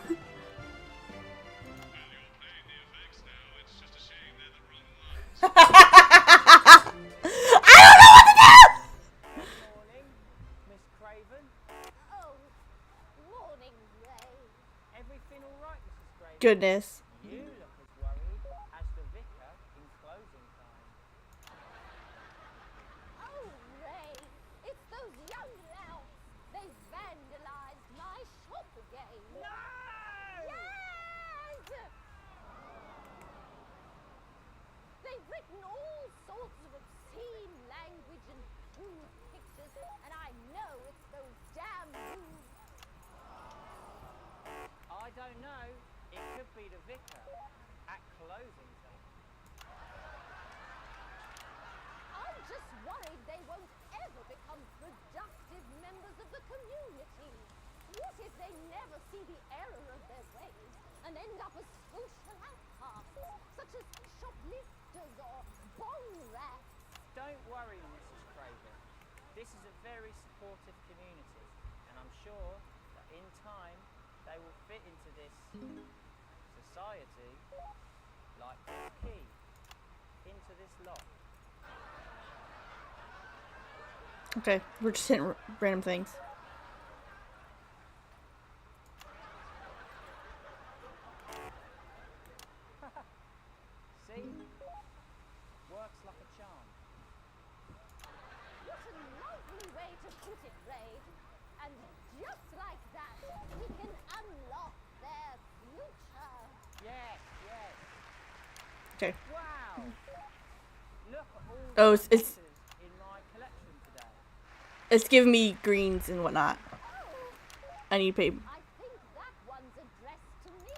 you're playing the effects now. It's just a shame they're the wrong ones. I don't know what to do! Morning, Miss Craven. Oh, morning, Ray. Everything all right, Mrs. Craven? Goodness. You look as worried as the vicar in closing time. Oh, Ray, it's those young louts. They've vandalized my shop again. No! Yes! They've written all sorts of obscene language and crude pictures, and I know it's those damn rules. I don't know. It could be the vicar at closing time. I'm just worried they won't ever become productive members of the community. What if they never see the error of their ways and end up as social outcasts, such as shoplifters or bong rats? Don't worry, Mrs. Craven. This is a very supportive community, and I'm sure that in time they will fit into this society like this key into this lock. Okay, we're just hitting random things. See? Works like a charm. What a lovely way to put it, Ray. And just like that, we can unlock their future. Yes, yes. Okay. Wow! Look at all Oh, the it's pictures in my collection today. it's giving me greens and whatnot. I need paper. I think that one's addressed to me.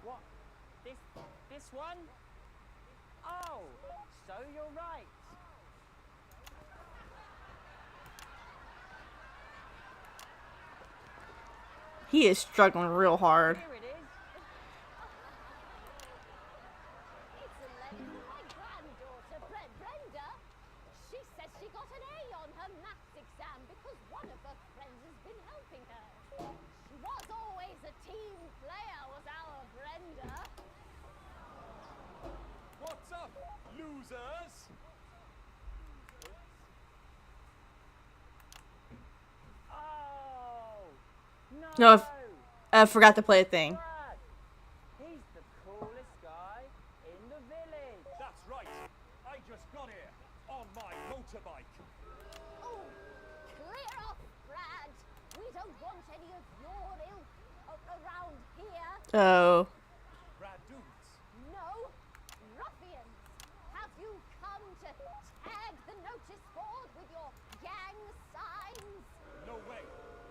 What? This one? Oh, so you're right. He is struggling real hard. Here it is. It's a letter from my granddaughter, Brenda. She says she got an A on her maths exam because one of her friends has been helping her. She was always a team player, was our Brenda. No, I forgot to play a thing. Brad! He's the coolest guy in the village. That's right. I just got here on my motorbike. Oh, clear off, Brad. We don't want any of your ilk around here. Oh. Brad dudes. No, ruffians. Have you come to tag the notice board with your gang signs? No way.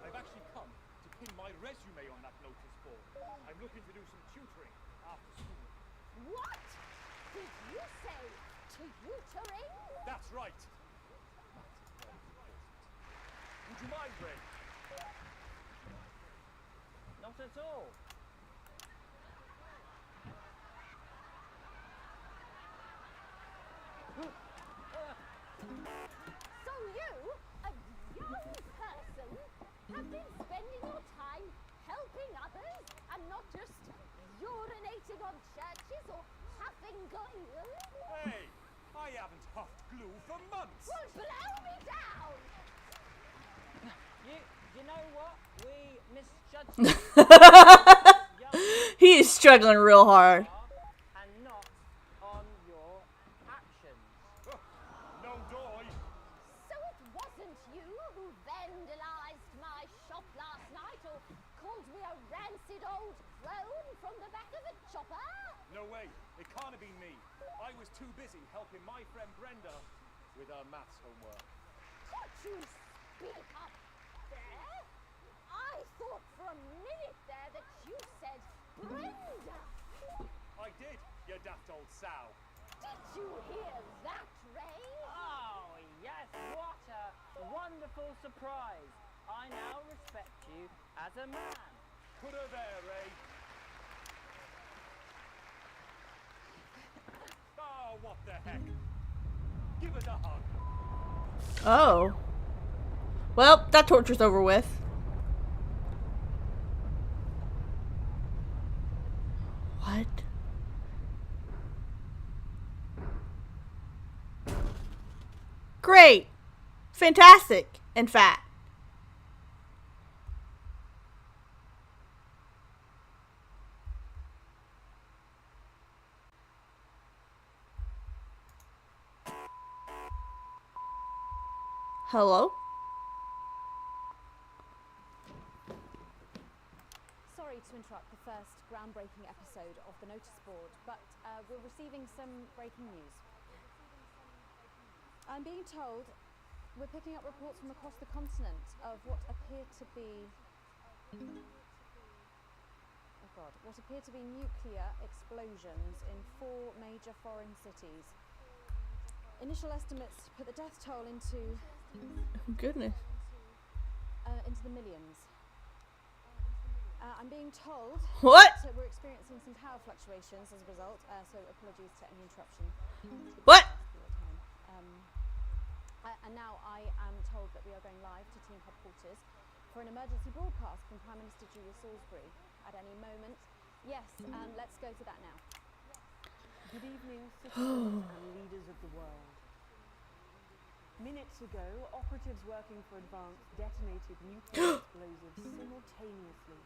I've actually come to pin my resume on that notice board. I'm looking to do some tutoring after school. What did you say? Tutoring? That's right. That's very important. Would you mind, Ray? Not at all. So you, a young person, have been spending your time helping others and not just urinating on churches or huffing glue? Hey, I haven't huffed glue for months. Well, blow me down! You know what? We misjudged He is struggling real hard. and not on your actions. No doy. So it wasn't you who vandalized my shop last night or called me a rancid old crone from the back of a chopper? No way. It can't have been me. I was too busy helping my friend Brenda with her maths homework. Could you speak up there? I thought for a minute there that you said Brenda. I did, you daft old sow. Did you hear that, Ray? Oh, yes, what a wonderful surprise. I now respect you as a man. Put her there, Ray. Oh, what the heck? Give it a hug. Oh. Well, that torture's over with. What? Great. Fantastic. And fat. Hello? Sorry to interrupt the first groundbreaking episode of the notice board, but we're receiving some breaking news. I'm being told we're picking up reports from across the continent of what appear to be nuclear explosions in 4 major foreign cities. Initial estimates put the death toll into Goodness. into the millions. I'm being told What? that we're experiencing some power fluctuations as a result, so apologies to any interruption. What? And now I am told that we are going live to team headquarters for an emergency broadcast from Prime Minister Julia Salisbury at any moment. Yes, let's go to that now. Good evening, citizens and leaders of the world. Minutes ago, operatives working for Advance detonated nuclear explosives simultaneously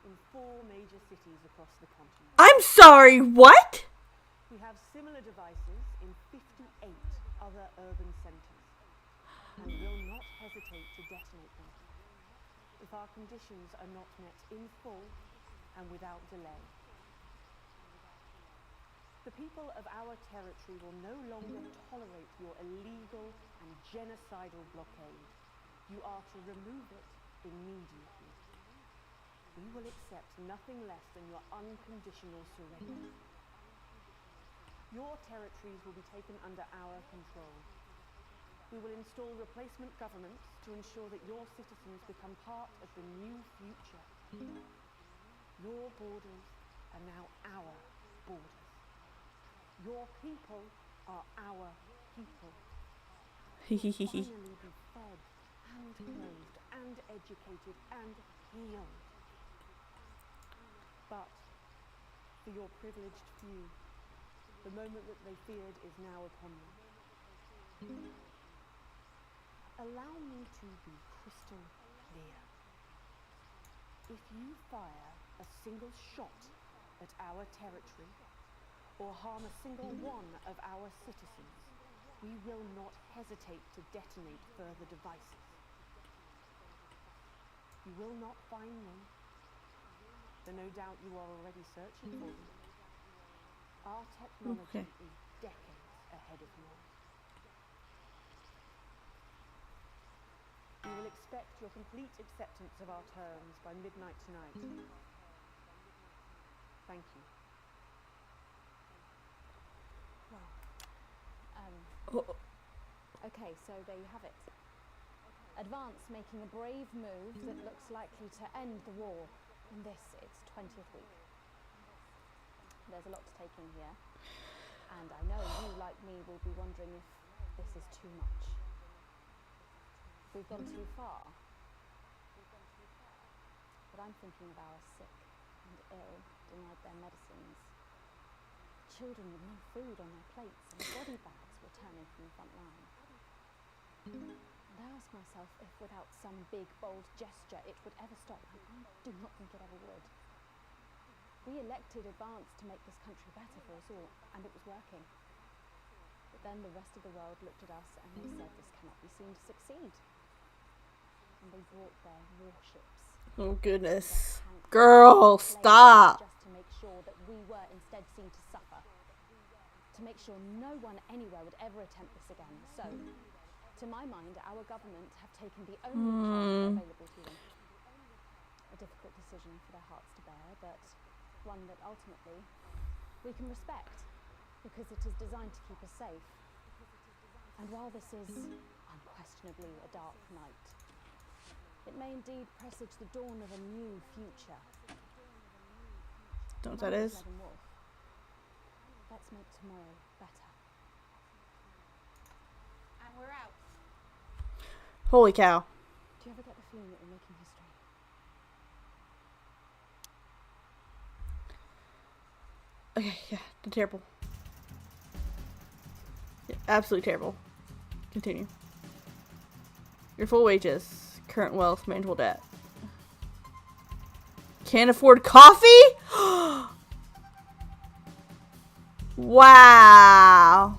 in 4 major cities across the continent. I'm sorry, what? We have similar devices in 58 other urban centres and will not hesitate to detonate them if our conditions are not met in full and without delay. The people of our territory will no longer tolerate your illegal and genocidal blockade. You are to remove it immediately. We will accept nothing less than your unconditional surrender. Your territories will be taken under our control. We will install replacement governments to ensure that your citizens become part of the new future. Your borders are now our borders. Your people are our people. Finally be fed and clothed and educated and healed. But for your privileged few, the moment that they feared is now upon them. Allow me to be crystal clear. If you fire a single shot at our territory, or harm a single one of our citizens, we will not hesitate to detonate further devices. You will not find them, though no doubt you are already searching for them. Our technology is decades ahead of yours. We will expect your complete acceptance of our terms by midnight tonight. Thank you. Okay, so there you have it. Advance making a brave move that looks likely to end the war in this, its 20th week. There's a lot to take in here, and I know you, like me, will be wondering if this is too much. We've gone too far. But I'm thinking of our sick and ill, denied their medicines. Children with no food on their plates and body bags returning from the front line. And I ask myself if without some big, bold gesture it would ever stop. And I do not think it ever would. We elected Advance to make this country better for us all, and it was working. But then the rest of the world looked at us and they said this cannot be seen to succeed. And they brought their warships. Oh goodness. Girl, stop. Just to make sure that we were instead seen to suffer. To make sure no one anywhere would ever attempt this again. So, to my mind, our government have taken the only path available to them. A difficult decision for their hearts to bear, but one that ultimately we can respect, because it is designed to keep us safe. And while this is unquestionably a dark night, it may indeed presage the dawn of a new future. Don't know what that is. Let's make tomorrow better. And we're out. Holy cow. Do you ever get the feeling that we're making history? Okay, yeah, they're terrible. Yeah, absolutely terrible. Continue. Your full wages, current wealth, manageable debt. Can't afford coffee? Wow.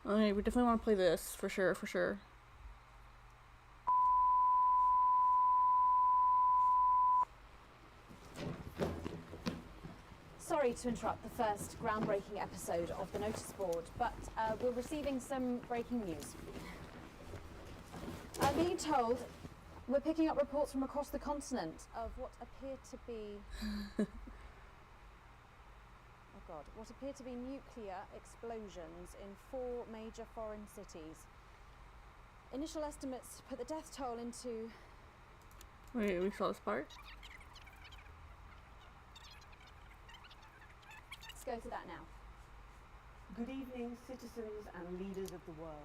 Okay, we definitely want to play this, for sure, for sure. Sorry to interrupt the first groundbreaking episode of the notice board, but we're receiving some breaking news. I'm being told we're picking up reports from across the continent of what appear to be what appear to be nuclear explosions in 4 major foreign cities. Initial estimates put the death toll into... Wait, we saw this part? Let's go to that now. Good evening, citizens and leaders of the world.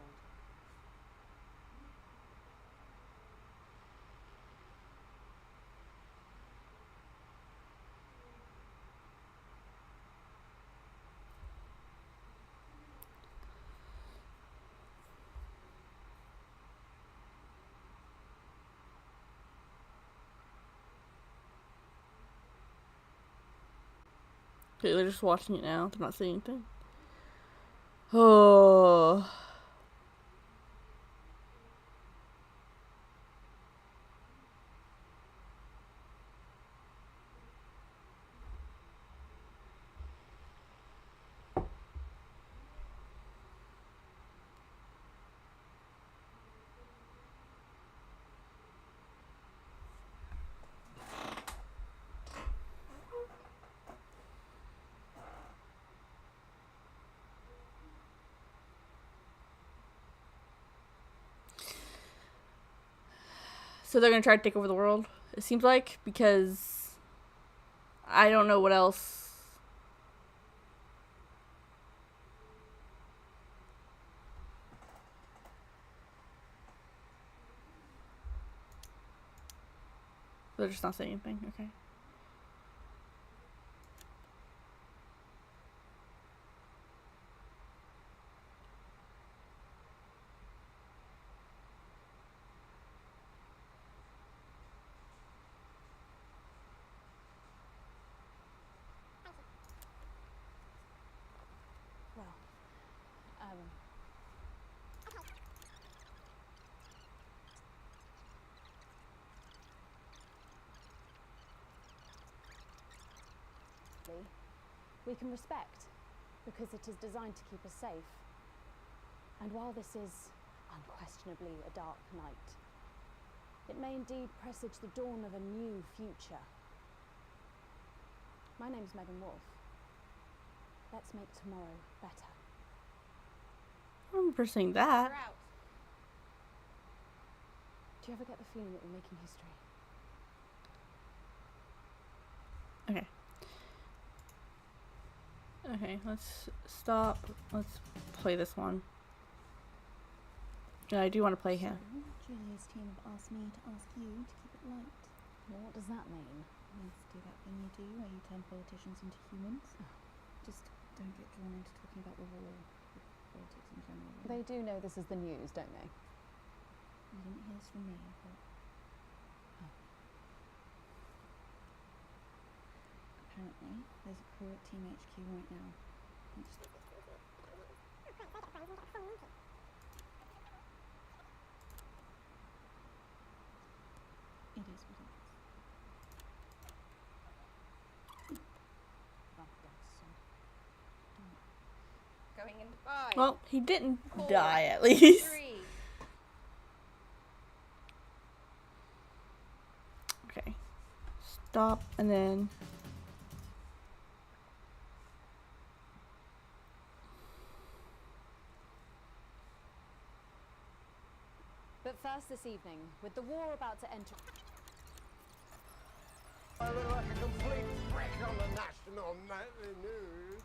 Okay, they're just watching it now. They're not saying anything. Oh. So they're gonna try to take over the world, it seems like, because I don't know what else. They're just not saying anything, okay. Well, we can respect, because it is designed to keep us safe. And while this is unquestionably a dark night, it may indeed presage the dawn of a new future. My name's Megan Wolf. Let's make tomorrow better. I remember saying that. We're out. Do you ever get the feeling that we're making history? Okay. Okay, let's stop. Let's play this one. Yeah, I do want to play him. Julia's team have asked me to ask you to keep it light. Well, what does that mean? It means to do that thing you do where you turn politicians into humans. Just don't get drawn into talking about the war or politics in general. Really. They do know this is the news, don't they? You didn't hear this from me, but... Apparently, there's a crew at Team HQ right now. It is what it is. Going in 5. Well, he didn't 4, die at least. 3. Okay. Stop and then. But first this evening, with the war about to enter... I look like a complete prick on the national nightly news.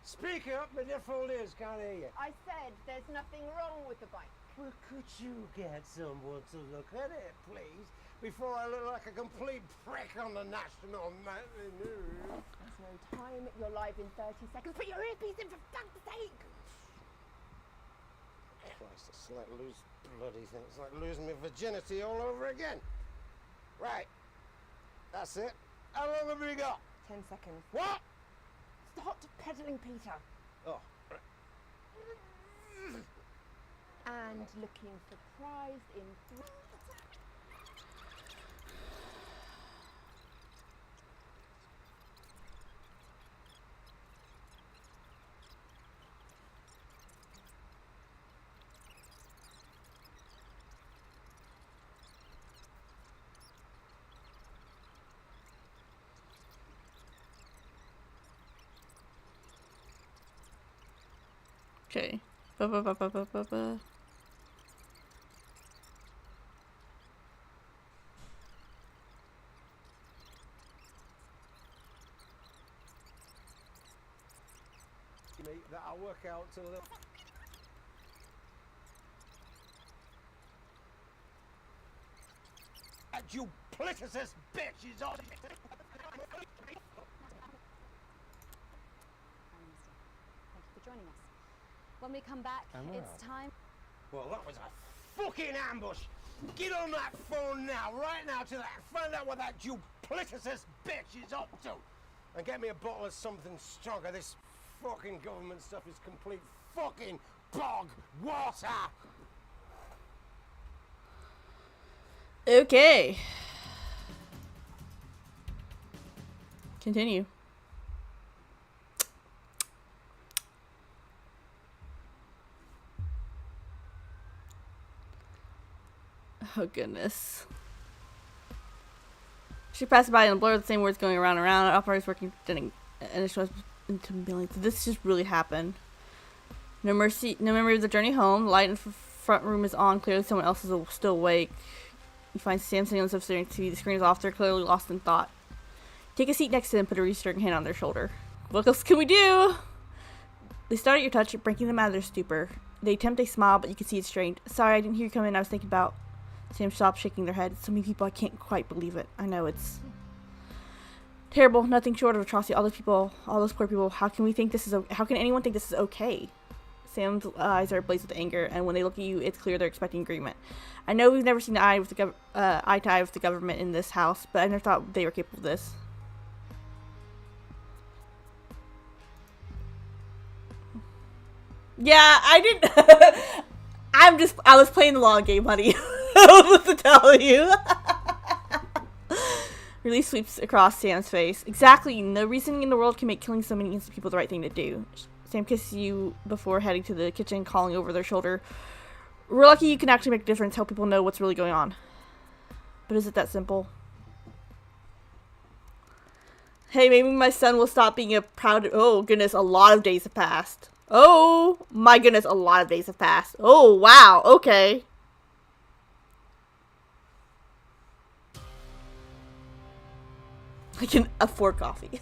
Speak up, my deaf old ears can't hear you. I said there's nothing wrong with the bike. Well, could you get someone to look at it, please, before I look like a complete prick on the national nightly news? There's no time. You're live in 30 seconds. Put your earpiece in, for fuck's sake! Christ, it's like it's like losing my virginity all over again. Right, that's it. How long have we got? 10 seconds. What? Stop peddling, Peter. Oh, right. And looking surprised in 3. Okay. Ba-ba-ba-ba-ba-ba. That I'll work out till the... That you politicist bitch is on. Thank you for joining us. When we come back, it's time... Well, that was a fucking ambush. Get on that phone now, right now, to that. Find out what that you politicist bitch is up to. And get me a bottle of something stronger. This fucking government stuff is complete fucking bog water. Okay. Continue. Oh goodness. She passed by and blurred the same words going around and around. Operators working and it shows into millions. This just really happened. No mercy, no memory of the journey home. Light and front room is on. Clearly someone else is still awake. You find Sam sitting on the sofa staring at TV. The screen is off. They're clearly lost in thought. Take a seat next to them. Put a reassuring hand on their shoulder. What else can we do? They start at your touch, breaking them out of their stupor. They attempt a smile, but you can see it's strained. Sorry, I didn't hear you come in. I was thinking about... Sam stops, shaking their head. So many people, I can't quite believe it. I know, it's... terrible. Nothing short of atrocity. All those people, all those poor people. How can we think this is... How can anyone think this is okay? Sam's eyes are ablaze with anger, and when they look at you, it's clear they're expecting agreement. I know we've never seen eye to eye with the government in this house, but I never thought they were capable of this. Yeah, I didn't. I was playing the long game, honey. I was supposed to tell you. Relief sweeps across Sam's face. Exactly. No reasoning in the world can make killing so many innocent people the right thing to do. Sam kisses you before heading to the kitchen, calling over their shoulder. We're lucky you can actually make a difference, help people know what's really going on. But is it that simple? Hey, maybe my son will stop being a proud... Oh, goodness, a lot of days have passed. Oh, my goodness, a lot of days have passed. Oh, wow, okay. I can afford coffee.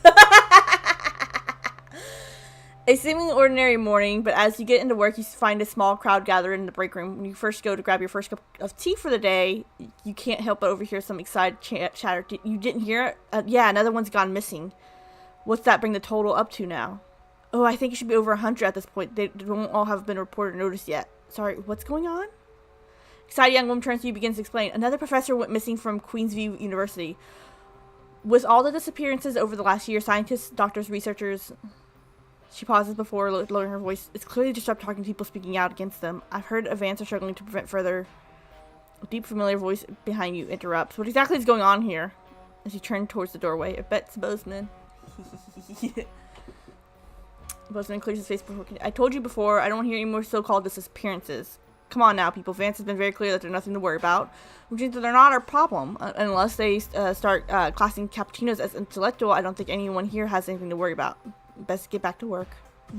A seemingly ordinary morning, but as you get into work, you find a small crowd gathered in the break room. When you first go to grab your first cup of tea for the day, you can't help but overhear some excited chatter. You didn't hear it? Yeah, another one's gone missing. What's that bring the total up to now? Oh, I think it should be over 100 at this point. They don't all have been reported or noticed yet. Sorry, what's going on? Excited young woman turns to you, begins to explain. Another professor went missing from Queensview University. With all the disappearances over the last year, scientists, doctors, researchers... She pauses before lowering her voice. It's clearly disruptive talking to people speaking out against them. I've heard advance are struggling to prevent further. A deep, familiar voice behind you interrupts. What exactly is going on here? As you turn towards the doorway, I bet it's Bozeman. Bozeman clears his face before... I told you before, I don't want to hear any more so-called disappearances. Come on now, people. Vance has been very clear that they're nothing to worry about. Which means that they're not our problem. Unless they start classing cappuccinos as intellectual, I don't think anyone here has anything to worry about. Best get back to work.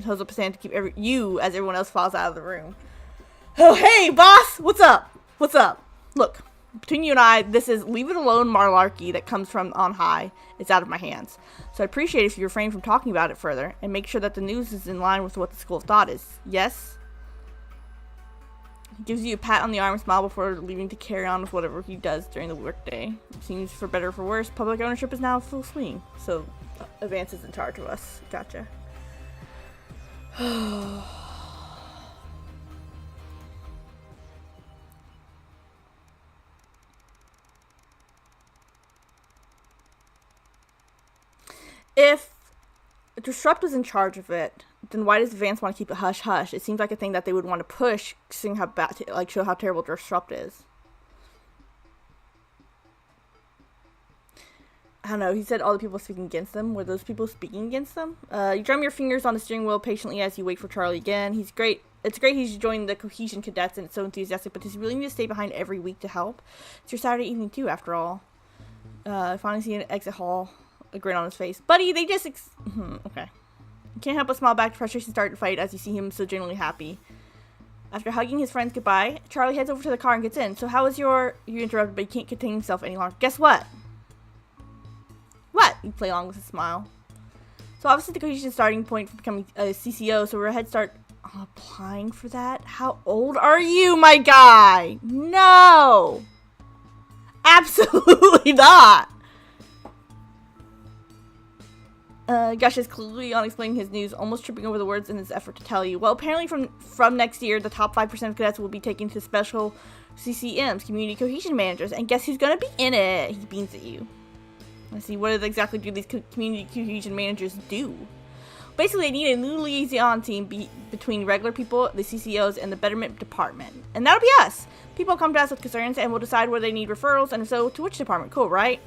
Holds up a stand to keep you as everyone else falls out of the room. Oh, hey, boss! What's up? What's up? Look, between you and I, this is leave it alone malarkey that comes from on high. It's out of my hands. So I'd appreciate if you refrain from talking about it further and make sure that the news is in line with what the school of thought is. Yes? He gives you a pat on the arm and smile before leaving to carry on with whatever he does during the workday. Seems for better or for worse, public ownership is now full swing. So... Advance is in charge of us. Gotcha. If Disrupt was in charge of it, then why does Vance want to keep it hush-hush? It seems like a thing that they would want to push, seeing how bad, like, show how terrible Disrupt is. I don't know, he said all the people speaking against them. Were those people speaking against them? You drum your fingers on the steering wheel patiently as you wait for Charlie again. He's great. It's great he's joined the Cohesion Cadets and it's so enthusiastic, but does he really need to stay behind every week to help? It's your Saturday evening too, after all. Finally see an exit hall, a grin on his face. Buddy, they just okay. You can't help but smile back. Frustration start to fight as you see him so genuinely happy. After hugging his friends goodbye, Charlie heads over to the car and gets in. So how was you interrupted, but he can't contain himself any longer. Guess what? What? You play along with a smile. So obviously the cohesion starting point for becoming a CCO, so we're ahead start applying for that. How old are you, my guy? No! Absolutely not! Gush is clearly on explaining his news, almost tripping over the words in his effort to tell you. Well, apparently from next year, the top 5% of cadets will be taken to special CCMs, Community Cohesion Managers, and guess who's gonna be in it? He beams at you. Let's see, what exactly do these community cohesion managers do? Basically, they need a new liaison team between regular people, the CCOs, and the betterment department. And that'll be us. People come to us with concerns, and we'll decide where they need referrals, and if so, to which department. Cool, right?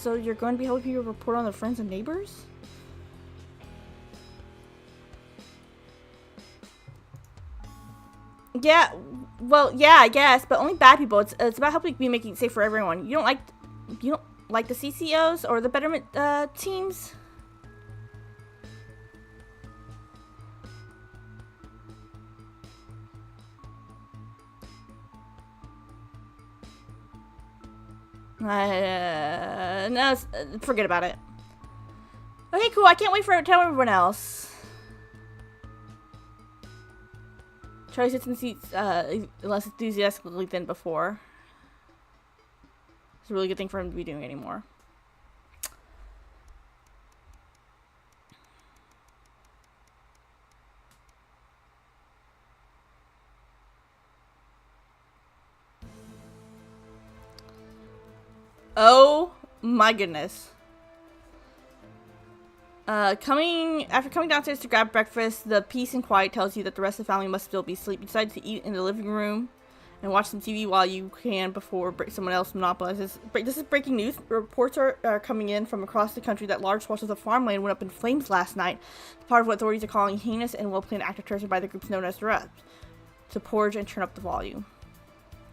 So you're going to be helping people report on their friends and neighbors? Yeah, well, yeah, I guess, but only bad people. It's about helping be making it safe for everyone. You don't like the CCOs or the betterment teams? No, forget about it. Okay, cool. I can't wait for it to tell everyone else. Charlie sits in the seats less enthusiastically than before. It's a really good thing for him to be doing anymore. Oh my goodness. After coming downstairs to grab breakfast, the peace and quiet tells you that the rest of the family must still be asleep. You decide to eat in the living room and watch some TV while you can before someone else monopolizes. This is breaking news. Reports are coming in from across the country that large swaths of farmland went up in flames last night. Part of what authorities are calling heinous and well-planned act of terrorism by the groups known as the Reps. To porridge and turn up the volume.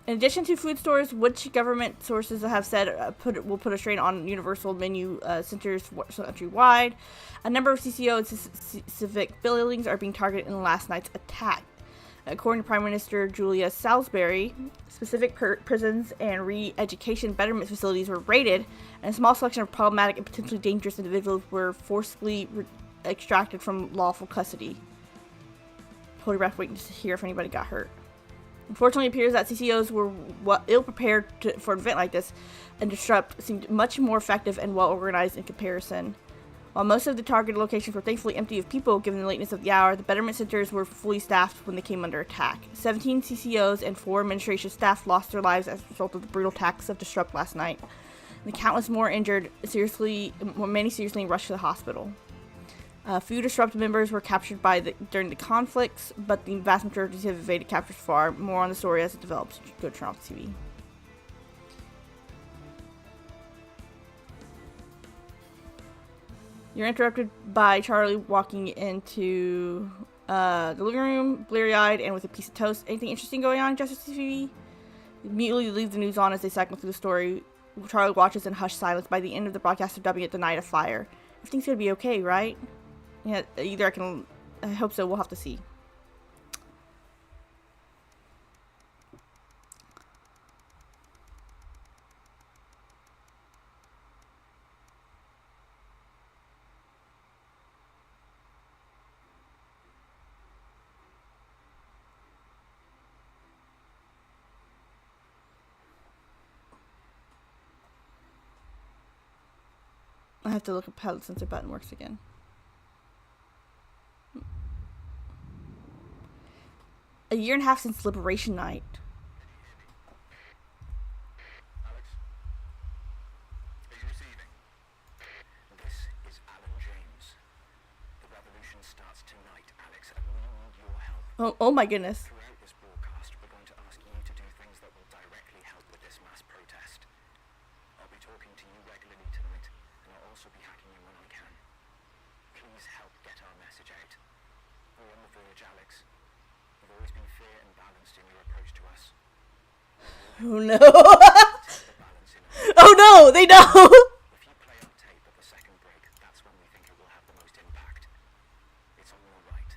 In addition to food stores, which government sources have said will put a strain on universal menu centers countrywide, a number of CCO and civic buildings are being targeted in last night's attack. According to Prime Minister Julia Salisbury, specific prisons and re-education betterment facilities were raided, and a small selection of problematic and potentially dangerous individuals were forcibly extracted from lawful custody. Hold your breath, waiting to hear if anybody got hurt. Unfortunately, it appears that CCOs were ill-prepared for an event like this, and Disrupt seemed much more effective and well-organized in comparison. While most of the targeted locations were thankfully empty of people given the lateness of the hour, the betterment centers were fully staffed when they came under attack. 17 CCOs and 4 administration staff lost their lives as a result of the brutal attacks of Disrupt last night. And the countless more injured, many seriously rushed to the hospital. Few Disrupt members were captured during the conflicts, but the vast majority have evaded capture so far. More on the story as it develops. Go turn off the TV. You're interrupted by Charlie walking into the living room, bleary-eyed and with a piece of toast. Anything interesting going on, Justice TV? Immediately leave the news on as they cycle through the story. Charlie watches in hushed silence. By the end of the broadcast, they're dubbing it the Night of Fire. Everything's gonna be okay, right? Yeah, I hope so, we'll have to see. I have to look up how the censor button works again. A year and a half since Liberation Night. Alex? Are you receiving? This is Alan James. The revolution starts tonight, Alex, and we need your help. Oh my goodness. Throughout this broadcast, we're going to ask you to do things that will directly help with this mass protest. I'll be talking to you regularly tonight, and I'll also be hacking you when I can. Please help get our message out. We're on the verge, Alex. You've always been fair and balanced in your approach to us. Oh no. Oh no, they know. If you play up tape at the second break, that's when we think it will have the most impact. It's on your right.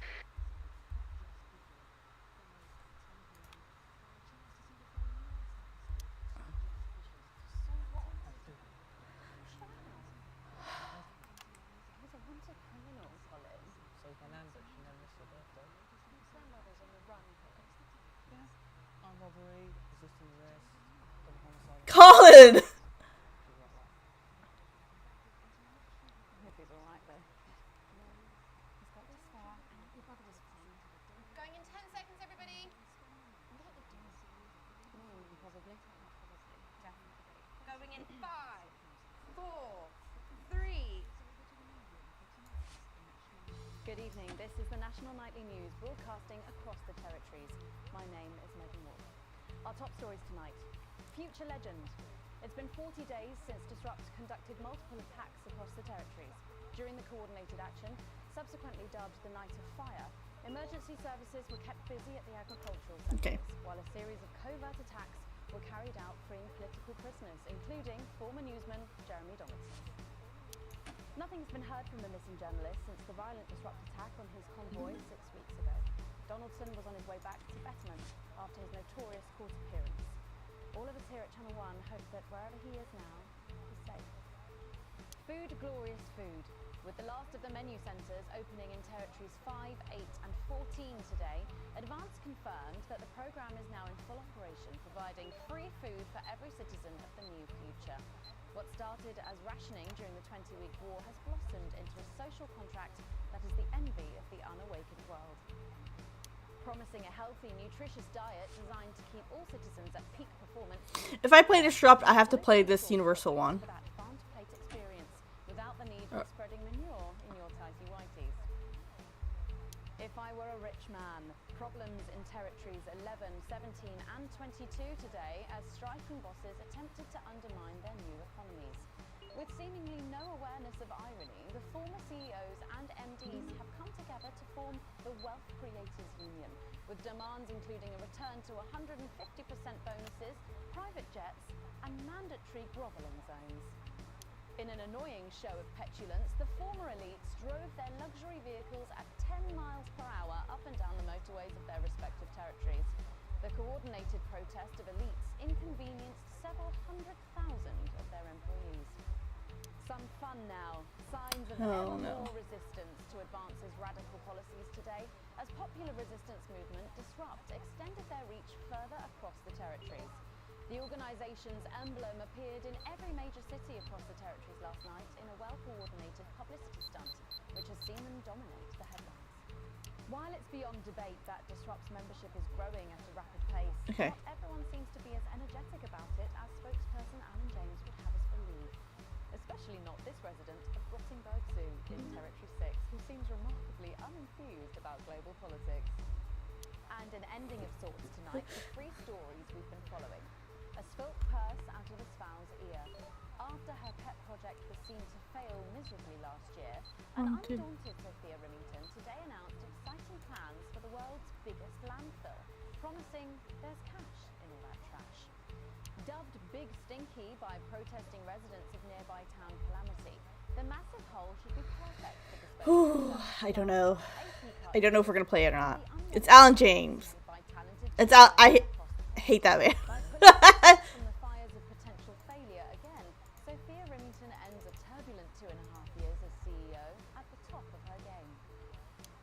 Colin! Going in 10 seconds, everybody. Probably. Going in 5, 4, 3. Good evening. This is the National Nightly News broadcasting across the territories. My name is Megan Moore. Our top stories tonight. Future legend. It's been 40 days since Disrupt conducted multiple attacks across the territories. During the coordinated action, subsequently dubbed the Night of Fire, emergency services were kept busy at the agricultural centres, while a series of covert attacks were carried out freeing political prisoners, including former newsman Jeremy Donaldson. Nothing's been heard from the missing journalist since the violent Disrupt attack on his convoy 6 weeks ago. Donaldson was on his way back to Betterment after his notorious court appearance. All of us here at Channel 1 hope that wherever he is now, he's safe. Food, glorious food. With the last of the menu centres opening in territories 5, 8 and 14 today, Advance confirmed that the programme is now in full operation, providing free food for every citizen of the new future. What started as rationing during the 20-week war has blossomed into a social contract that is the envy of the unawakened world. Promising a healthy, nutritious diet designed to keep all citizens at peak performance. If I play Disrupt, I have to play this Universal one. For that farm-to-plate experience, without the need for spreading manure in your tighty whities. If I were a rich man, problems in territories 11, 17 and 22 today as striking bosses attempted to undermine their new economies. With seemingly no awareness of irony, the former CEOs and MDs have come together to form the Wealth Creators Union, with demands including a return to 150% bonuses, private jets and mandatory grovelling zones. In an annoying show of petulance, the former elites drove their luxury vehicles at 10 miles per hour up and down the motorways of their respective territories. The coordinated protest of elites inconvenienced several 100,000 of their employees. Some fun now. Signs of ever more resistance to Advance's radical policies today, as popular resistance movement Disrupt extended their reach further across the territories. The organisation's emblem appeared in every major city across the territories last night in a well-coordinated publicity stunt, which has seen them dominate the headlines. While it's beyond debate that Disrupt's membership is growing at a rapid pace, not everyone seems to be as energetic about it as spokesperson Alan James would have us believe. Especially not this resident of Rottingberg Zoo in Territory 6, who seems remarkably unenthused about global politics. And an ending of sorts tonight to 3 stories we've been following. A spilt purse out of a spow's ear. After her pet project was seen to fail miserably last year, an undaunted Sophia Remington today announced exciting plans for the world's biggest landfill, promising there's cash in all that trash. Dubbed Big Stinky by protesting residents of nearby town Calamity, the massive hole should be perfect for disposal. I don't know. I don't know if we're gonna play it or not. It's Alan James. It's I hate that man. From the fires of potential failure again, Sophia Remington ends a turbulent 2.5 years as CEO at the top of her game.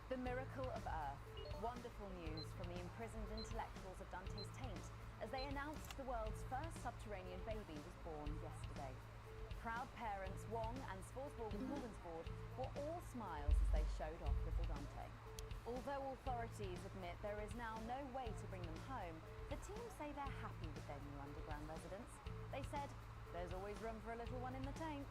The miracle of Earth. Wonderful news from the imprisoned intellectuals of Dante's Taint as they announced the world's first subterranean baby was born yesterday. Proud parents Wong and Sporsborg and Morgensborg were all smiles as they showed off little Dante. Although authorities admit there is now no way to bring them home, the team say they're happy with their new underground residence. They said, there's always room for a little one in the taint.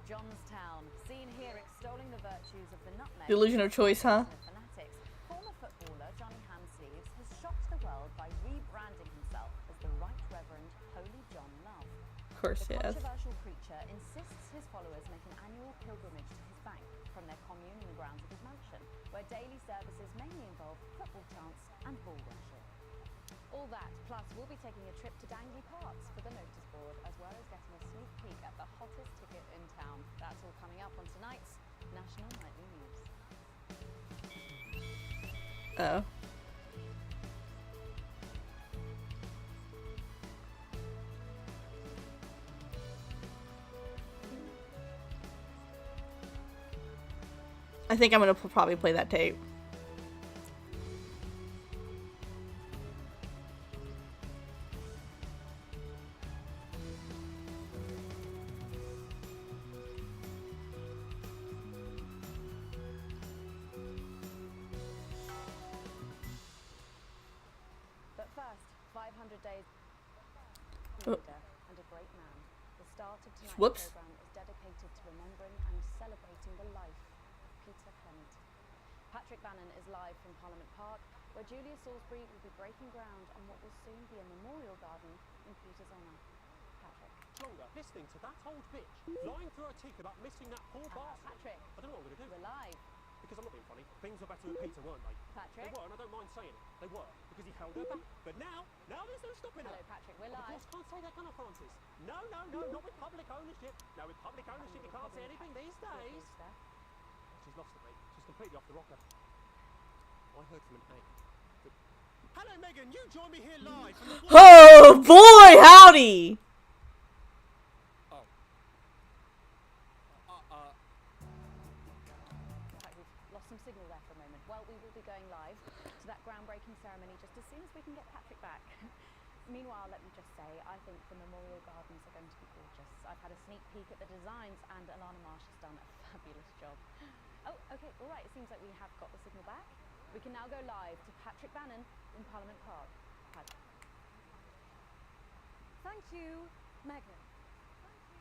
Johnstown, seen here extolling the virtues of the nutmeg. The illusion of choice, huh? Fanatics. Former footballer Johnny Handsleeves has shocked the world by rebranding himself as the Right Reverend Holy John Love. Of course, the yes. controversial preacher insists his followers make an annual pilgrimage to his bank from their commune in the grounds of his mansion, where daily services mainly involve football chants and bull worship. All that, plus we'll be taking a trip to Dangley Parks for the notice board, as well as getting a sneak peek at the hottest ticket in town. That's all coming up on tonight's National Nightly News. Oh. I think I'm gonna probably play that tape. But first, 500 days Oh. and a great man. The start of tonight's Whoops. program is dedicated to remembering and celebrating the life of Peter Clement. Patrick Bannon is live from Parliament Park, where Julia Salisbury will be breaking ground on what will soon be a memorial garden in Peter's honour. Patrick. Longer listening to that old bitch lying through her teeth about missing that poor bastard. Patrick. I don't know what I'm going to do. We're live. Because I'm not being funny. Things were better with Peter, weren't they? Patrick. They were, and I don't mind saying it. They were, because he held her back. But now there's no stopping her. Hello, Patrick. We're Of live. course, can't say that, can I, Francis? No, not with public ownership. No, with public ownership, you can't say anything these days. She's lost it, mate. She's completely off the rocker. I heard from an egg that Hello, Megan. You join me here live from the Oh boy, howdy! Oh. In fact, we've lost some signal there for a moment. Well, we will be going live to that groundbreaking ceremony just as soon as we can get Patrick back. Meanwhile, let me just say, I think the memorial gardens are going to be gorgeous. I've had a sneak peek at the designs, and Alana Marsh has done a fabulous job. Oh, okay, all right. It seems like we have got the signal back. We can now go live to Patrick Bannon in Parliament Park. Patrick. Thank you, Megan.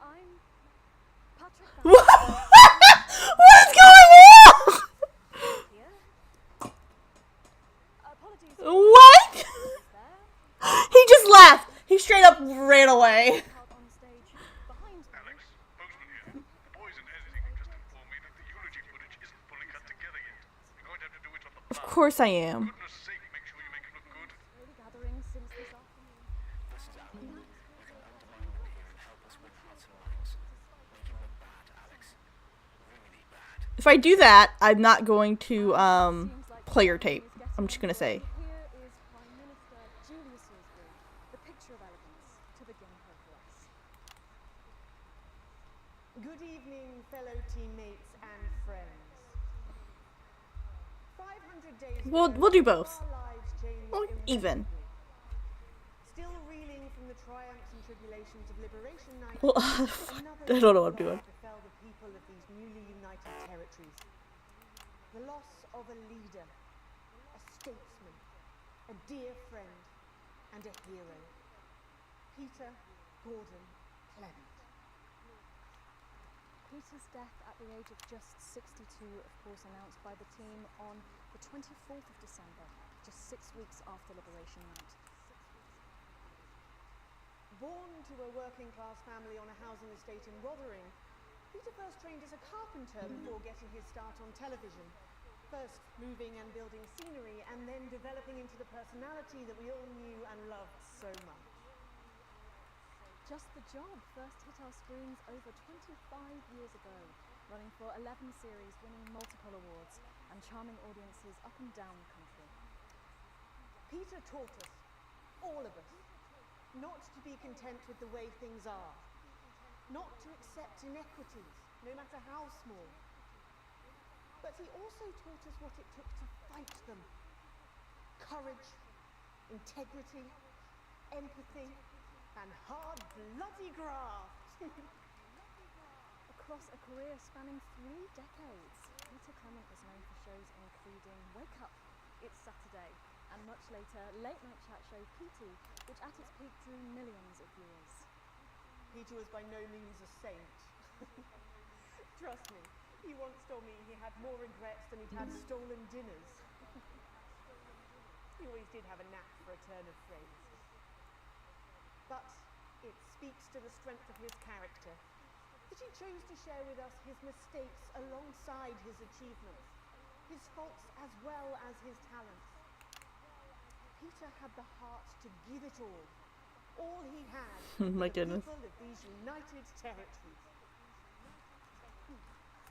I'm Patrick Bannon. What's going on? Here. Apologies. What? He just left. He straight up ran away. On stage behind me. Alex, Postman here. The boys in editing just informed me that the eulogy footage isn't fully cut together yet. You're going to have to do it on the fly. Of course I am. For goodness sake, make sure you make it look good. Really gathering since this afternoon. This is Alan. We can undermine them here and help us win hearts and minds. Make it look bad, Alex. Really bad. If I do that, I'm not going to play your tape. I'm just gonna say. Here is Prime Minister Julia Salisbury, the picture of elegance, to begin her address. Good evening, fellow teammates and friends. 500 days We'll do both. Well, even. Still reeling from the triumphs and tribulations of Liberation Night. Well, I don't know what I'm doing. Befell the people of these newly united territories. The loss of a leader, a statesman, a dear friend, and a hero. Peter Gordon Clement. Peter's death at the age of just 62, of course, announced by the team on the 24th of December, just 6 weeks after Liberation Night. Born to a working-class family on a housing estate in Rotherham, Peter first trained as a carpenter before getting his start on television. First moving and building scenery, and then developing into the personality that we all knew and loved so much. Just the Job first hit our screens over 25 years ago, running for 11 series, winning multiple awards, and charming audiences up and down the country. Peter taught us, all of us, not to be content with the way things are, not to accept inequities, no matter how small. But he also taught us what it took to fight them. Courage, integrity, empathy, and hard, bloody graft. Across a career spanning 3 decades, Peter Clement was known for shows including Wake Up, It's Saturday, and much later, late night chat show PT, which at its peak drew millions of viewers. Peter was by no means a saint. Trust me, he once told me he had more regrets than he'd had stolen dinners. He always did have a knack for a turn of phrase. But it speaks to the strength of his character that he chose to share with us his mistakes alongside his achievements, his faults as well as his talents. Peter had the heart to give it all he had My to the goodness. people of these united territories.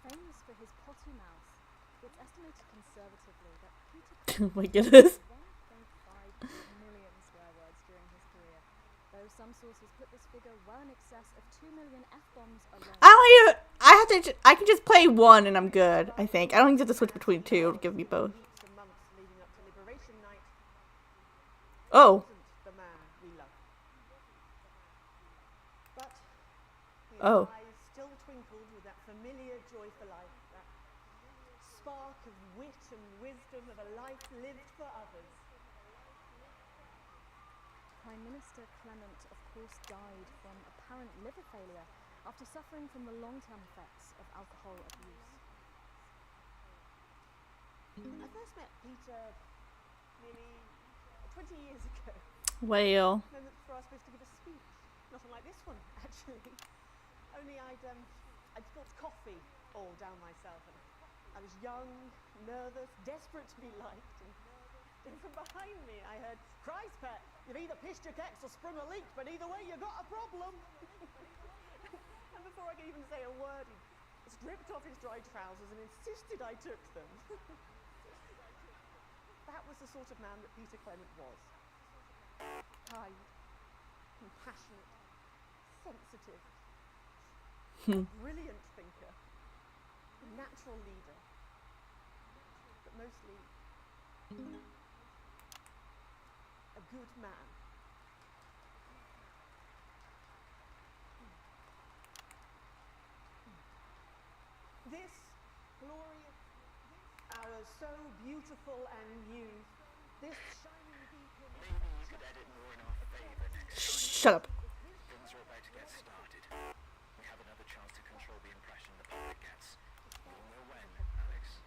Famous for his potty mouth, it's estimated conservatively that Peter Oh my goodness. 1.5 million swear words during his career, though some sources put this figure well in excess of 2 million F-bombs alone. I can just play one and I'm good, I think. I don't need to switch between two. It'll give me both. Weeks and months leading up to Liberation Night, Oh. wasn't the man we loved. But his Oh. eyes still twinkled with that familiar joy for life, that spark of wit and wisdom of a life lived for others. Prime Minister Clement, of course, died from apparent liver failure after suffering from the long-term effects of alcohol abuse. I first met Peter nearly 20 years ago. Well. Moments before I was supposed to give a speech. Nothing like this one, actually. Only I'd spilled coffee all down myself, and I was young, nervous, desperate to be liked, and from behind me I heard, "Christ, Pat, you've either pissed your kecks or sprung a leak, but either way you got a problem." And before I could even say a word, he stripped off his dry trousers and insisted I took them. That was the sort of man that Peter Clement was. Kind, compassionate, sensitive, a brilliant thinker, a natural leader, but mostly a good man. This glorious hour, so beautiful and new, this shining beacon. Maybe you could edit more in our favour next time. Shut up. Things are about to get started. We have another chance to control the impression the public gets. You'll know when, Alex.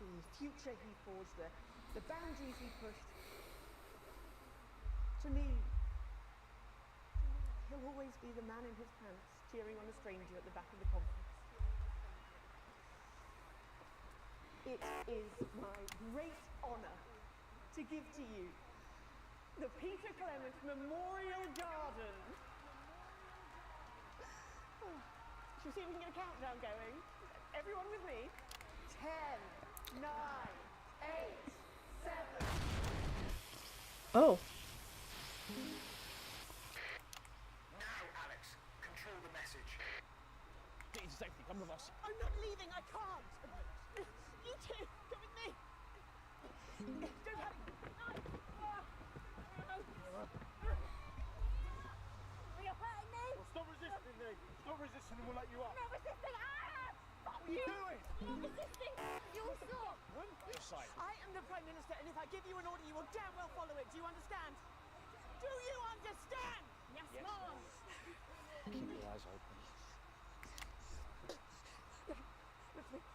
The future he forged, the boundaries he pushed. To me, he'll always be the man in his pants cheering on a stranger at the back of the conference. It is my great honour to give to you the Peter Clement Memorial Garden. Should we see if we can get a countdown going? Everyone with me? 10, 9, 8, 7. Oh. Now, Alex, control the message. Get into safety, come with us. I'm not leaving, I can't. You two, come with me. Don't panic. You're hurting me. Well, stop resisting, Nick. Stop resisting and we'll let you up. Not resisting. What are you doing? Not resisting. You'll stop. Which side? I am the Prime Minister, and if I give you an order, you will damn well follow it. Do you understand? Do you understand? Yes, Mom. Keep your eyes open.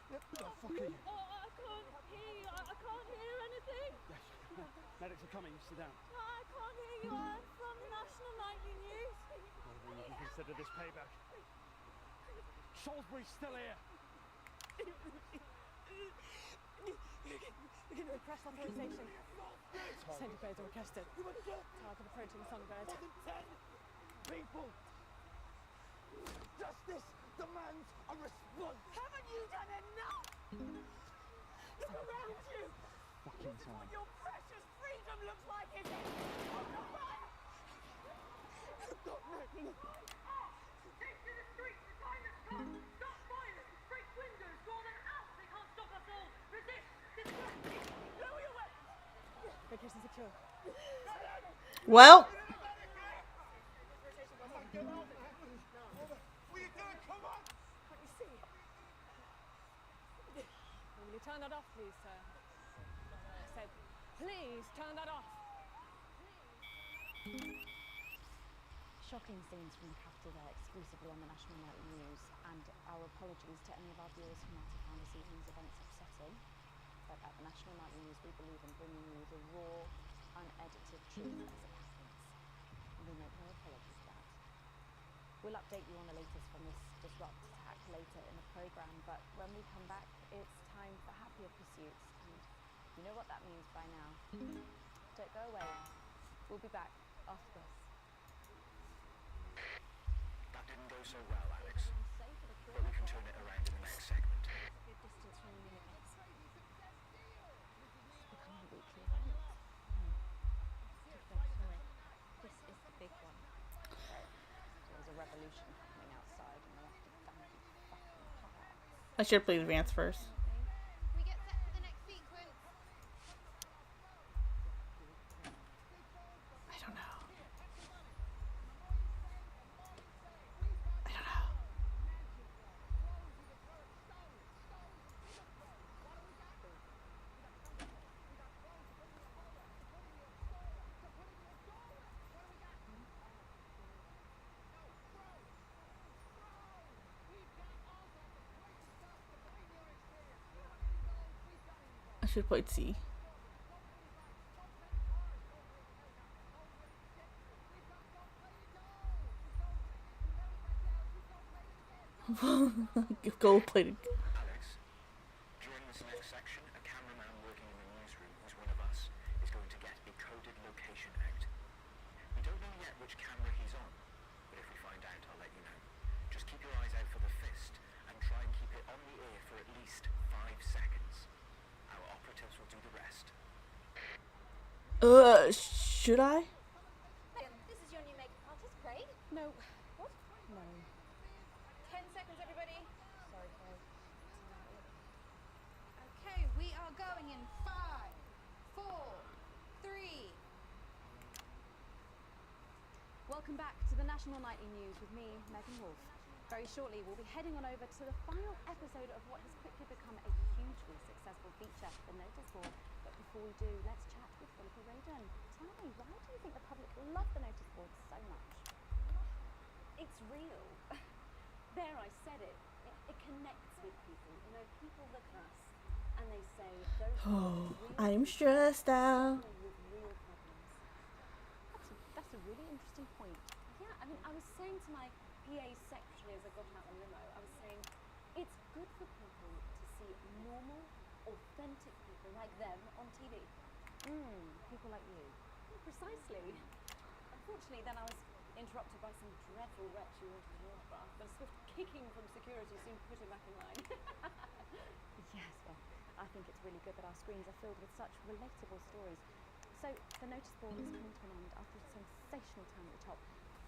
Who the fuck are you? Oh, I can't hear you. I can't hear anything. Yes. Medics are coming. Sit down. No, I can't hear you. I'm from the National Nightly News. Well, you can consider this payback. Salisbury's still here. We're going to request authorization. Send birds are requested. Target approaching songbird. People! Justice demands a response! Haven't you done enough? Look around you! Fucking This is what time. your precious freedom looks like, is it? Oh, no, fire! God, no. Take to the streets, the time has come. Stop violence, break windows, draw them out. They can't stop us all. Resist, distract. Lower your weapons! Location secure. Well. Can't you see? Will you turn that off, please, sir? I said, please turn that off. Shocking scenes from the capital there exclusively on the National Nightly News, and our apologies to any of our viewers who might have found this evening's events upsetting. But at the National Nightly News, we believe in bringing you the raw, unedited truth as it happens. And we make no apologies for that. We'll update you on the latest from this disrupt attack later in the programme, but when we come back, it's time for happier pursuits, and you know what that means by now. Don't go away. We'll be back after this. That didn't go so well, Alex. But we can turn it around in the next segment. Good distance from the unit base. It's becoming a weekly event. This is the big one. There's a revolution happening outside, and we'll have to bang it fucking hard. I should play the dance first. We get set for the next sequence. I don't know. I should have played C. Gold plated. Alex, during this next section, a cameraman working in the newsroom who's one of us is going to get a coded location out. We don't know yet which camera he's on, but if we find out, I'll let you know. Just keep your eyes out for the fist and try and keep it on the air for at least 5 seconds. Our operatives will do the rest. Should I? This is your new makeup artist, Craig. No. What? No. 10 seconds, everybody. Sorry, Craig. Okay, we are going in 5, 4, 3. Welcome back to the National Nightly News with me, Megan Wolf. Very shortly, we'll be heading on over to the final episode of what has quickly become a hugely successful feature, The Notice Board. But before we do, let's chat with Philippa Radon. Tell me, why do you think the public love the Notice Board so much? It's real. There, I said it. It connects with people. You know, people look at us and they say, those Oh, real I'm stressed out. people with real problems. That's a really interesting point. Yeah, I mean, I was saying to my PA secretary as I got out the limo, I was saying, it's good for people to see normal, authentic people like them on TV. People like you. Yeah, precisely. Unfortunately, then I was interrupted by some dreadful wretch who wanted an autograph, but a swift kicking from security soon put him back in line. Yes, well, I think it's really good that our screens are filled with such relatable stories. So, the Notice Board is coming to an end after a sensational time at the top.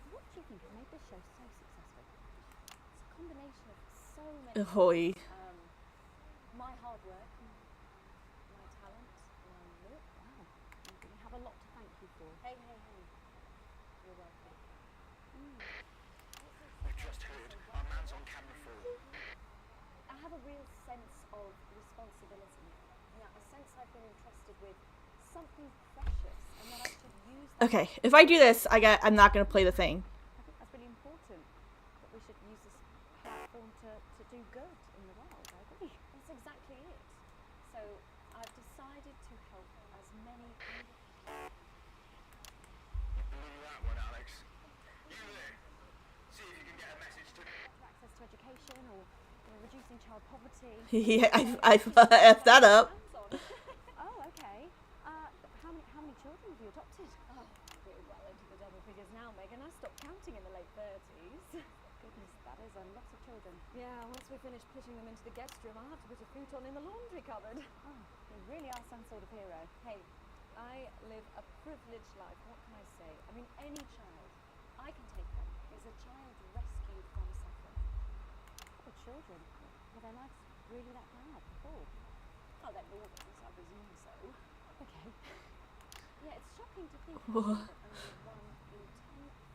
What do you think has made this show so successful? It's a combination of so many Ahoy. things. My hard work, my talent, my look. Wow, we have a lot to thank you for. Hey. You're welcome. We've just heard our man's on camera for. I have a real sense of responsibility. You know, a sense I've been entrusted with something precious and that I should use that. Okay, if I do this, I'm not gonna play the thing. I think that's really important, that we should use this platform to do good in the world, I agree. That's exactly it. So I've decided to help as many. You blew that one, Alex. You there. See if you can get a message to. Access to education or reducing child poverty. Yeah, I've F'd that up. Oh, okay. How many children have you adopted? Oh, we're well into the double figures now, Megan. I stopped counting in the late 30s. Goodness, that is a lot of children. Yeah, once we finish putting them into the guest room, I'll have to put a futon in the laundry cupboard. Oh, you really are some sort of hero. Hey, I live a privileged life. What can I say? I mean, any child I can take on is a child rescued from suffering. Poor children. Were their lives really that bad before? Oh, they're normal, so I presume so. Okay. Yeah, it's shocking to think What? that only 1 in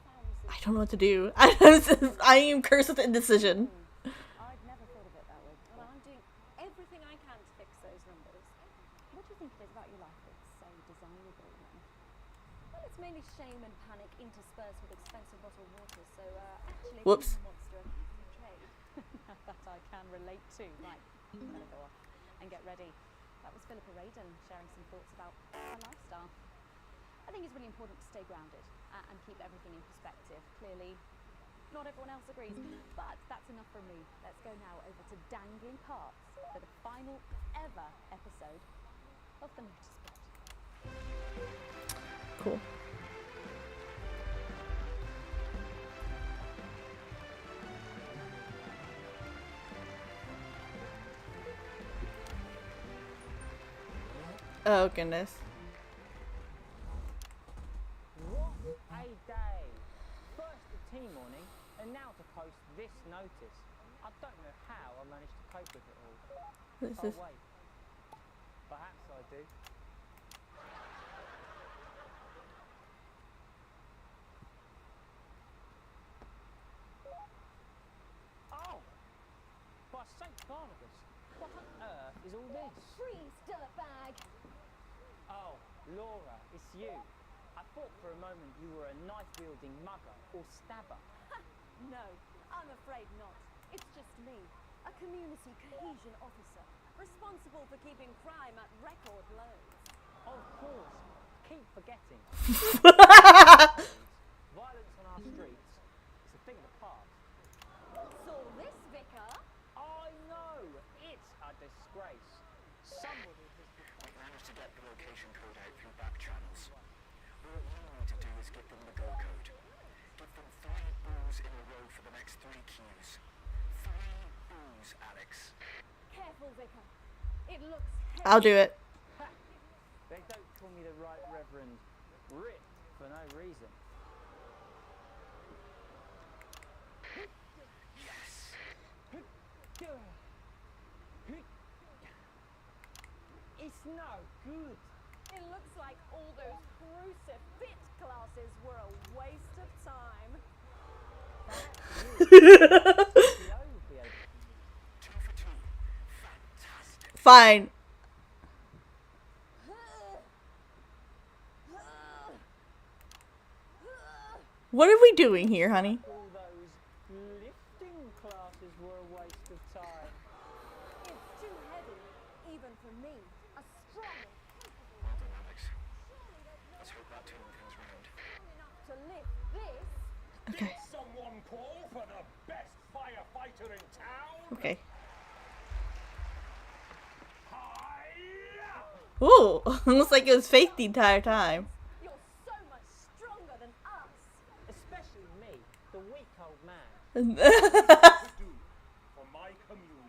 10,000. I don't know what to do. I am cursed with indecision. I'd never thought of it that way before. Well, I'm doing everything I can to fix those numbers. What do you think it is about your life that's so desirable then? Well, it's mainly shame and panic interspersed with expensive bottled water, so actually Whoops. being a monster of free trade. That I can relate to. Right, better go off and get ready. That was Philippa Radon sharing some thoughts about her lifestyle. I think it's really important to stay grounded and keep everything in perspective. Clearly, not everyone else agrees, but that's enough from me. Let's go now over to Dangling Parts for the final ever episode of The Notice Board. Cool. Oh goodness. What a day! First the tea morning, and now to post this notice. I don't know how I managed to cope with it all. This Oh is wait, perhaps I do. Oh! By St. Barnabas, what on earth is all this? Freeze, dirtbag! Oh, Laura, it's you. I thought for a moment you were a knife-wielding mugger or stabber. No, I'm afraid not. It's just me, a community cohesion officer, responsible for keeping crime at record lows. Of course, keep forgetting. Violence on our streets is a thing of the past. What's all this, Vicar? I know, it's a disgrace. Somebody has... We managed to get the location code out through back channels. All you need to do is give them the go code. Give them 3 boos in a row for the next 3 cues. 3 boos, Alex. Careful, Vicar. It looks heavy. I'll do it. They don't call me the Right Reverend Rip for no reason. It's no good. It looks like all those crucifix classes were a waste of time. Fine. What are we doing here, honey? All those lifting classes were a waste of time. It's too heavy, even for me. A strong and capable Well done, Alex. Let's hope that turns things round. enough to lift this. Okay. Did someone call for the best firefighter in town? Okay. Hi-ya! Ooh, looks like it was fake the entire time. You're so much stronger than us. Especially me, the weak old man. To do for my community.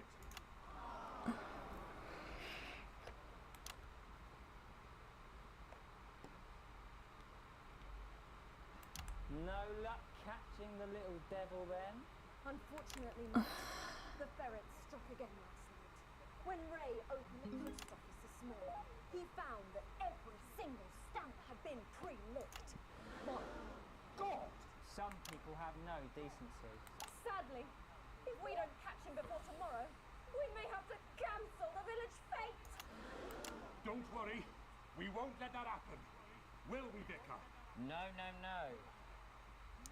No luck catching the little devil then? Unfortunately not. The ferret struck again last night. When Ray opened the post office this morning, he found that every single stamp had been pre-licked. My God! Some people have no decency. Sadly, if we don't catch him before tomorrow, we may have to cancel the village fete. Don't worry, we won't let that happen. Will we, Vicar? No, no, no.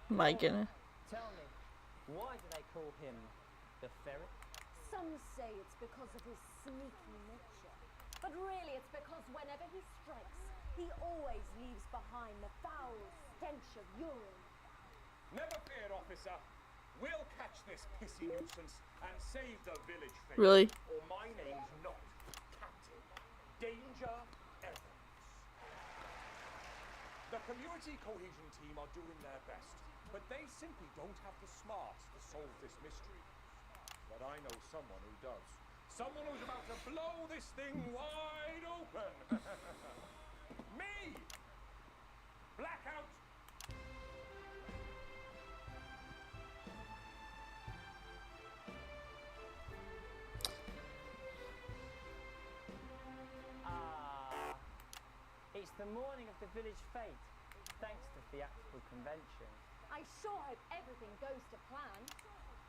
My goodness. Tell me, why do they call him the ferret? Some say it's because of his sneaky nature. But really it's because whenever he strikes, he always leaves behind the foul stench of urine. Never fear, officer. We'll catch this pissy nuisance and save the village fate. Really? Or my name's not Captain Danger Evans. The community cohesion team are doing their best, but they simply don't have the smarts to solve this mystery. But I know someone who does. Someone who's about to blow this thing wide open. Me! Blackout! It's the morning of the village fete, thanks to theatrical convention. I sure hope everything goes to plan.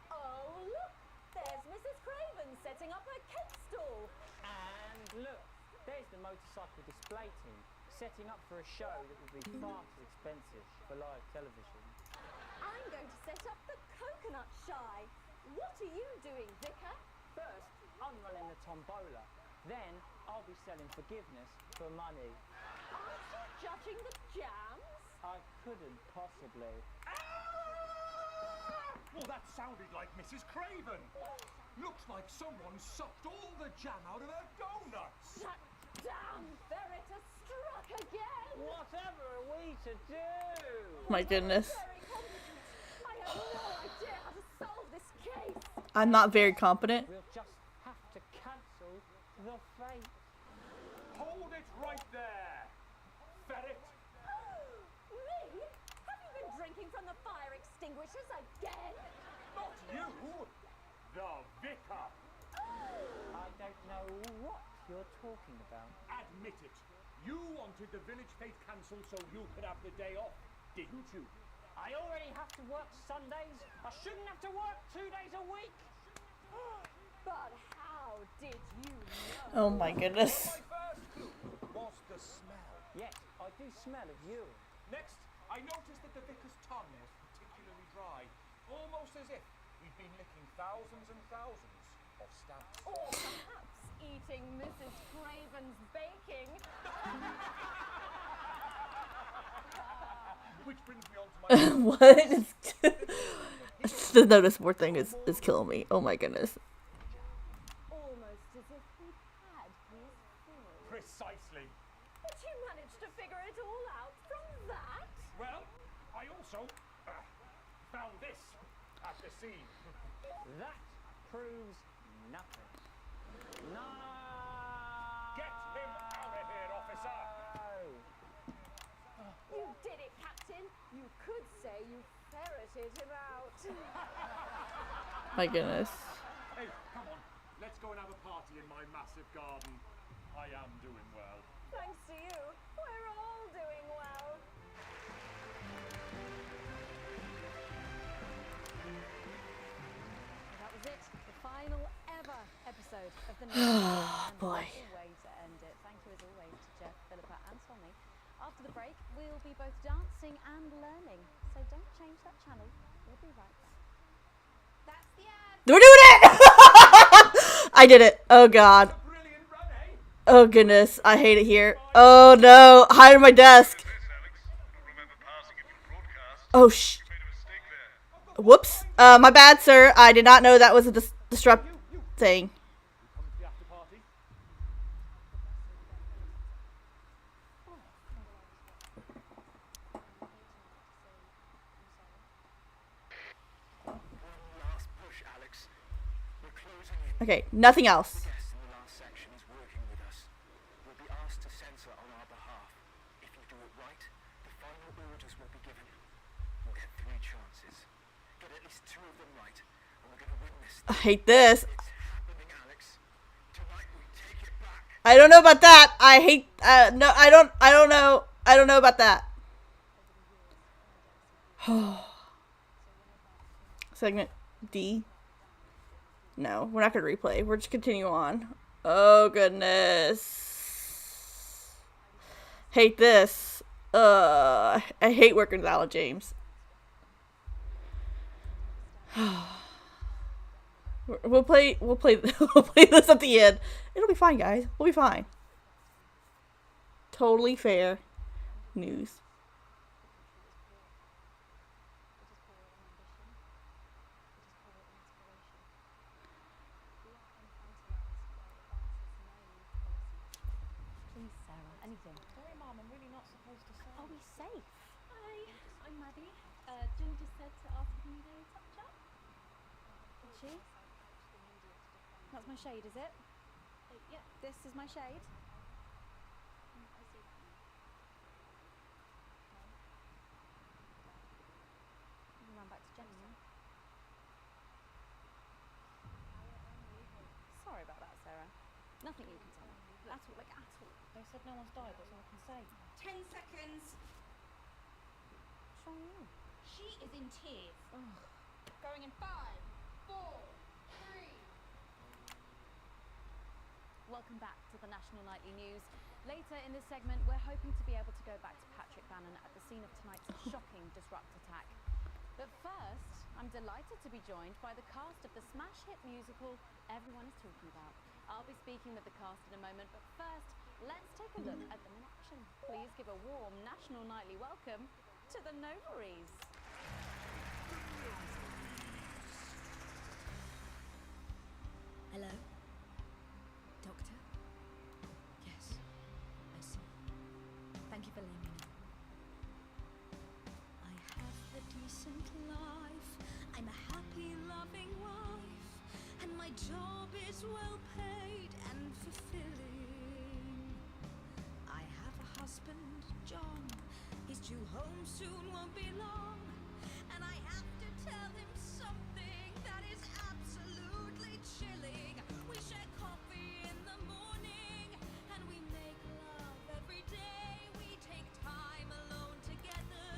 Oh, look! There's Mrs. Craven setting up her cake stall. And look, there's the motorcycle display team, setting up for a show that will be far too expensive for live television. I'm going to set up the coconut shy. What are you doing, Vicar? First, I'm running the tombola. Then, I'll be selling forgiveness for money. Aren't you judging the jams? I couldn't possibly. Well, that sounded like Mrs. Craven. Looks like someone sucked all the jam out of her donuts. That damn ferret has struck again. Whatever are we to do? My goodness. Very competent. I have no idea how to solve this case. I'm not very competent. We'll just have to cancel the fate. Hold it right there, ferret. Me? Have you been drinking from the fire extinguishers again? Not you, the vicar. I don't know what you're talking about. Admit it. You wanted the village fete cancelled so you could have the day off, didn't you? I already have to work Sundays. I shouldn't have to work 2 days a week. But how did you know? Oh my goodness. My first clue was the smell. Yes, I do smell of urine. Next, I noticed that the vicar's tongue was particularly dry, almost as if he'd been licking thousands and thousands of stamps. Or perhaps eating Mrs. Craven's baking. Which brings me on to my... What? The notice board thing is killing me. Oh my goodness. Almost as if he'd had his fill. Precisely. But you managed to figure it all out from that? Well, I also found this at the scene. That proves nothing. Get him out of here, officer! You did it, Captain. You could say you ferreted him out. My goodness. Hey, come on. Let's go and have a party in my massive garden. I am doing well. Thanks to you, we're all doing well. That was it. The final ever episode of the Oh, boy. What a way to end it. Thank you as always to Jeff, Philippa and Tommy. After the break, we'll be both dancing and learning. So don't change that channel. We'll be right back. That's the ad. We're doing it! I did it. Oh, God. Oh, goodness. I hate it here. Oh, no. Hide in my desk. Oh, whoops. My bad, sir. I did not know that was a disrupt thing. Okay, nothing else. I hate this. I don't know about that. I hate no, I don't know. I don't know about that. Segment D. No, we're not going to replay. We're just continue on. Oh, goodness. Hate this. I hate working with Alan James. We'll play this at the end. It'll be fine, guys. We'll be fine. Totally fair news. Please, Sarah, anything. Sorry, Mom, I'm really not supposed to say. Are we safe? Hi, I'm Maddie. Jen just said to ask if you need a touch up. Did she? That's my shade, is it? Yeah. This is my shade? I see that now. I'm run back to Jen now. Sorry about that, Sarah. Nothing you can tell me. At all, like at all. They said no one's died, that's all I can say. 10 seconds. What's wrong with you? She is in tears. Ugh. Going in 5, 4, 3. Welcome back to the National Nightly News. Later in this segment, we're hoping to be able to go back to Patrick Bannon at the scene of tonight's shocking disrupt attack. But first, I'm delighted to be joined by the cast of the smash hit musical everyone is talking about. I'll be speaking with the cast in a moment, but first, let's take a look at them in action. Please give a warm National Nightly welcome to the Novaries. Hello? Doctor? Yes, I see. Thank you for letting me know. I have a decent life. I'm a happy, loving wife. And my job is well paid and fulfilling. I have a husband, John. He's due home soon, won't be long. And I have to tell him something that is absolutely chilling. We share coffee in the morning, and we make love every day. We take time alone together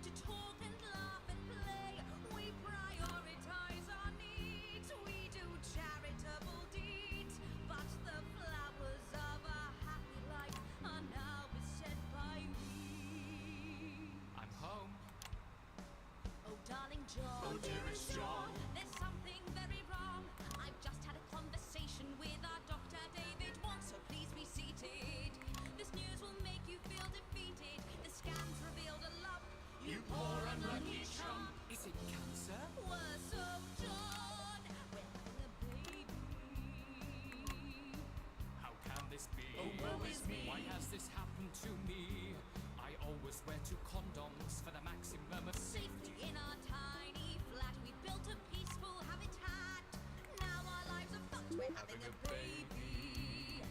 to talk and laugh and play. We prioritize our needs. We do charitable deeds. But the flowers of a happy life are now beset by me. I'm home. Oh, darling John. Oh, dearest John. There's something very wrong. I've just had a conversation with our doctor, David Wong, so please be seated. This news will make you feel defeated. The scans revealed a lump. You poor unlucky chump. Is it cancer? Worse, oh, John. We're having a baby. How can this be? Oh, woe is me. Why has this happened to me? I always wear 2 condoms for the maximum of Safety in our tiny flat. We built a peaceful habitat. Now our lives are fucked. We're having a baby.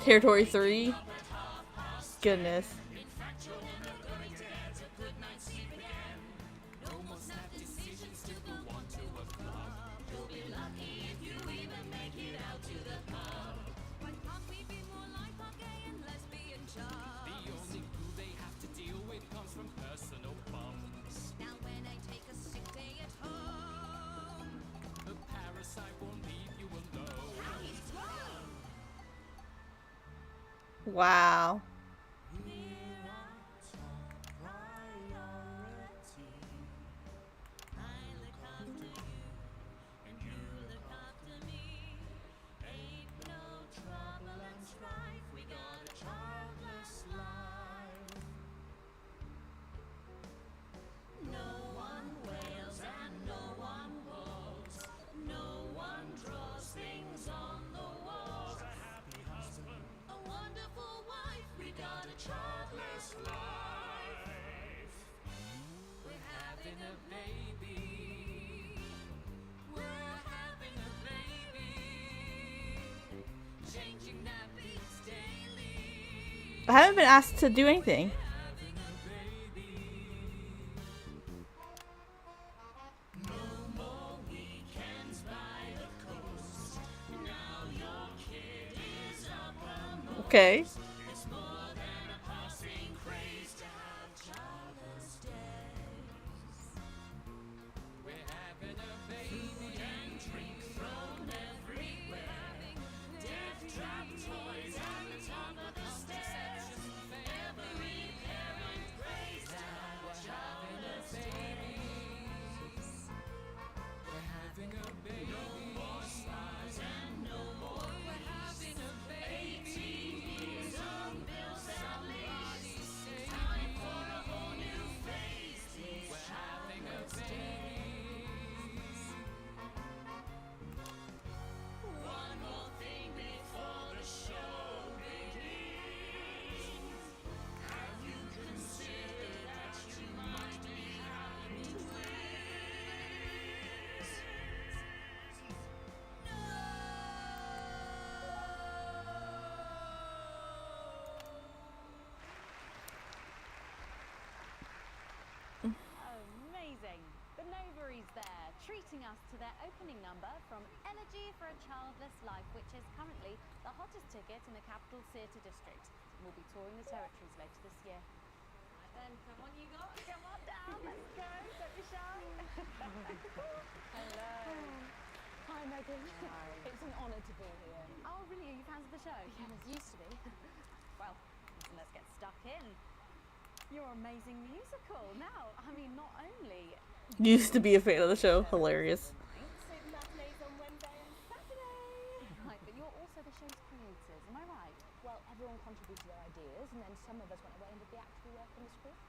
Territory 3? Goodness. Wow. I haven't been asked to do anything. Okay. Amazing. The Novaries there, treating us to their opening number from Elegy for a Childless Life, which is currently the hottest ticket in the capital theatre district. We'll be touring the territories later this year. Right then, come on you guys, come on down, let's go, don't be shy. Hello. Hi Megan. Hi. It's an honour to be here. Oh really, are you fans of the show? Yeah, used to be. Well, listen, let's get stuck in. Your amazing musical. Now, I mean, not only Used to be a fan of the show. Hilarious. Matinees on Wednesday and Saturday. right, but you're also the show's creators, am I right? Well, everyone contributed their ideas, and then some of us went away and did the actual work on the script.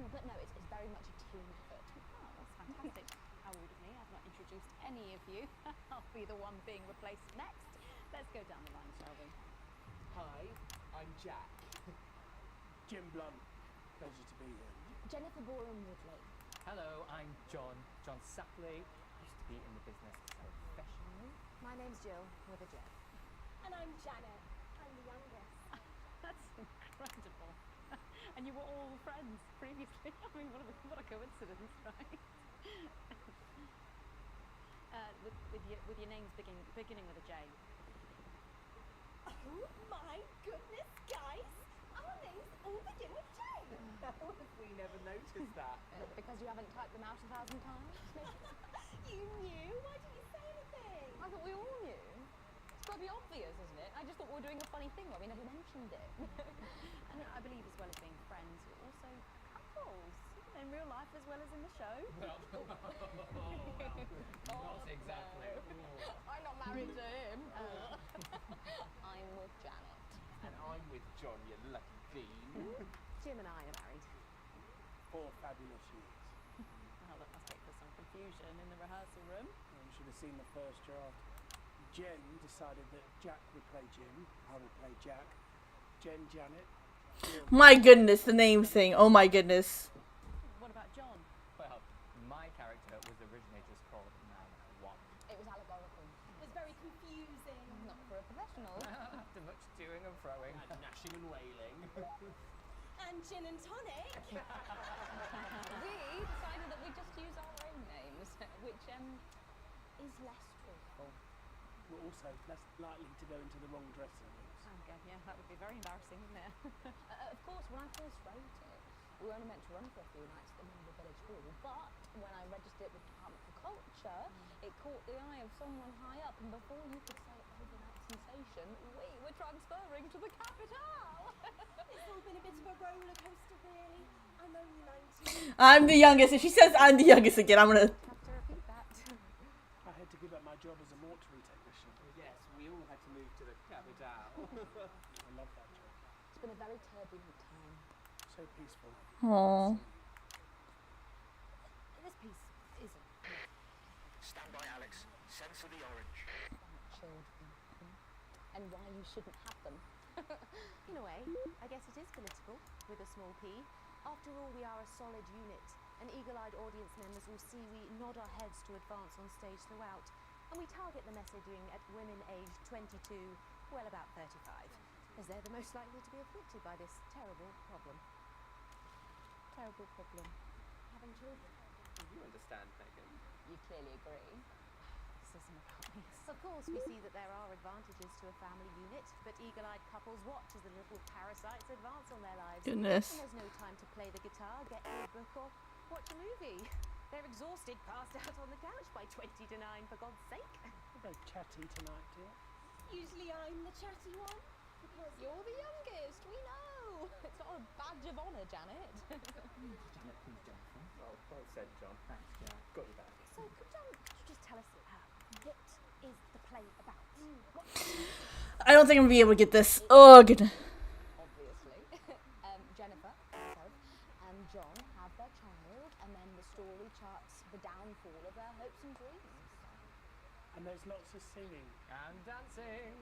But no, it's very much a team effort. Oh, that's fantastic. How rude of me, I've not introduced any of you. I'll be the one being replaced next. Let's go down the line, shall we? Hi, I'm Jack. Jim Blunt. Pleasure to be here. Jennifer Boren-Woodley. Hello, I'm John Sapley. Used to be in the business professionally. My name's Jill, with a J. And I'm Janet. I'm the youngest. That's incredible. And you were all friends previously. I mean, what a coincidence, right? with your names beginning with a J. Oh my goodness, guys! Our names all begin with J. How have we never noticed that? Because you haven't typed them out 1,000 times? You knew? Why didn't you say anything? I thought we all knew. It's got to be obvious, isn't it? I just thought we were doing a funny thing where we never mentioned it. And I believe as well as being friends, you're also couples. In real life as well as in the show. Well, not exactly. I'm not married to him. I'm with Janet. And I'm with John, you lucky bean. Jim and I are married. 4 fabulous years. Oh, that must make for some confusion in the rehearsal room. Well, you should have seen the first draft. Jen decided that Jack would play Jim, I would play Jack. Jen, Janet. Jill. My goodness, the name thing. Oh my goodness. What about John? Well, My character was originally just called Man 1. It was allegorical. It was very confusing. Not for a professional. After much toing and froing. And gnashing and wailing. And gin and tonic. We decided that we just use our own names, which is less truthful. We're also less likely to go into the wrong dressing rooms. Okay, yeah, that would be very embarrassing, wouldn't it? Of course, when I first wrote it, we were only meant to run for a few nights at the Member Village Hall, but when I registered it with the Department for Culture, it caught the eye of someone high up, and before you could say overnight sensation, we were transferring to the capital. It's all been a bit of a roller coaster, really. I'm only 19. I'm the youngest. If she says I'm the youngest again, I'm gonna. Have to repeat that. I had to give up my job as a mortuary technician. Yes, we all had to move to the capital. I love that job. It's been a very turbulent time. So peaceful. Aww. This piece isn't. Stand by, Alex. Censor the orange. Children. And why you shouldn't have them. In a way, I guess it is political, with a small p. After all, we are a solid unit, and eagle-eyed audience members will see we nod our heads to advance on stage throughout, and we target the messaging at women aged 22, well about 35, as they're the most likely to be afflicted by this terrible problem. Terrible problem. Having children. You understand, Megan. You clearly agree. This isn't about me. Of course, we see that there are advantages to a family unit, but eagle-eyed couples watch as the little parasites advance on their lives. Goodness. And there's no time to play the guitar, get through a book, or watch a movie. They're exhausted, passed out on the couch by 20 to 9, for God's sake. You're very chatty tonight, dear. Usually I'm the chatty one. Because You're the youngest, we know. It's not a badge of honour, Janet. Janet, please, Jonathan. Well said, John. Thanks, Janet. Got you back. So, could you just tell us what is the play about? I don't think I'm gonna be able to get this. Oh goodness. Obviously. Jennifer, myself, and John have their child, and then the story charts the downfall of their hopes and dreams. And there's lots of singing. And dancing.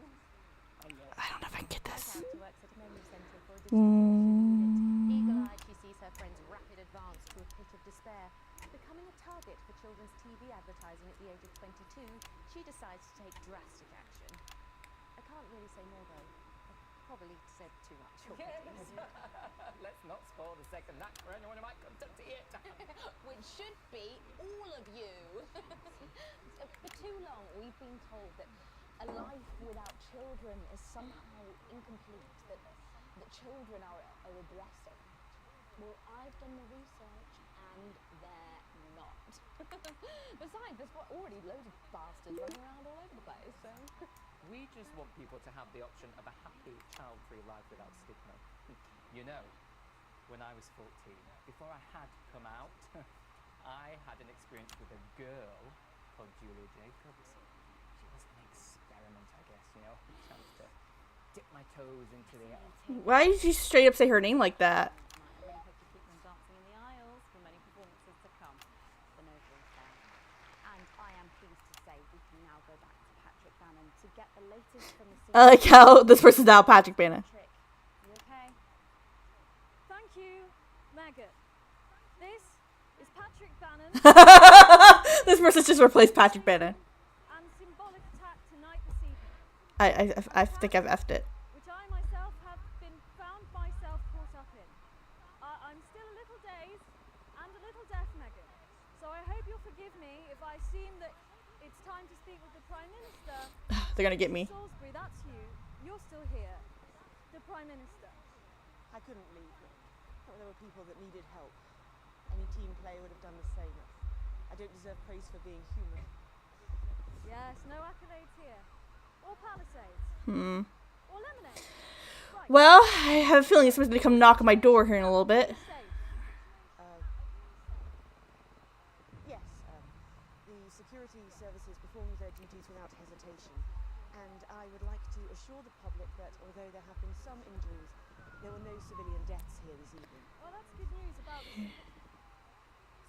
And I don't know if I can get this. My character works at a memory centre for a unit. Eagle-eyed, she sees her friend's rapid advance to a pit of despair. Becoming a target for children's TV advertising at the age of 22, she decides to take drastic action. I can't really say more though. I've probably said too much already. Let's not spoil the second act for anyone who might come to see it. Which should be all of you. For too long, we've been told that a life without children is somehow incomplete, that children are a regressive. Well, I've done the research, and they're not. Besides, there's already loads of bastards running around all over the place, so... We just want people to have the option of a happy, child-free life without stigma. You know, when I was 14, before I had come out, I had an experience with a girl called Julia Jacobs. She was an experiment, I guess, you know, a chance to dip my toes into the air. Why did you straight up say her name like that? I really hope to keep them dancing in the aisles for many performances to come. The noble affair. And I am pleased to say we can now go back to Patrick Bannon to get the latest from the scene. I like how this person's now Patrick Bannon. Patrick, you okay? Thank you, Megan. This is Patrick Bannon. This person's just replaced Patrick Bannon. And symbolic attack tonight this evening. I think I've effed it. Which I myself have been found myself caught up in. I'm still a little dazed and a little deaf, Megan. So I hope you'll forgive me if I seem that it's time to speak with the Prime Minister. They're gonna get me. Salisbury, that's you. You're still here. The Prime Minister. I couldn't leave. Thought there were people that needed help. Any team player would have done the same. I don't deserve praise for being human. Yes, no accolades here. Or Palisades. Or lemonade. Right. Well, I have a feeling someone's gonna come knock on my door here in a little bit. Yes, the security services performed their duties without hesitation, and I would like to assure the public that although there have been some injuries, there were no civilian deaths here this evening. Well, that's good news about this.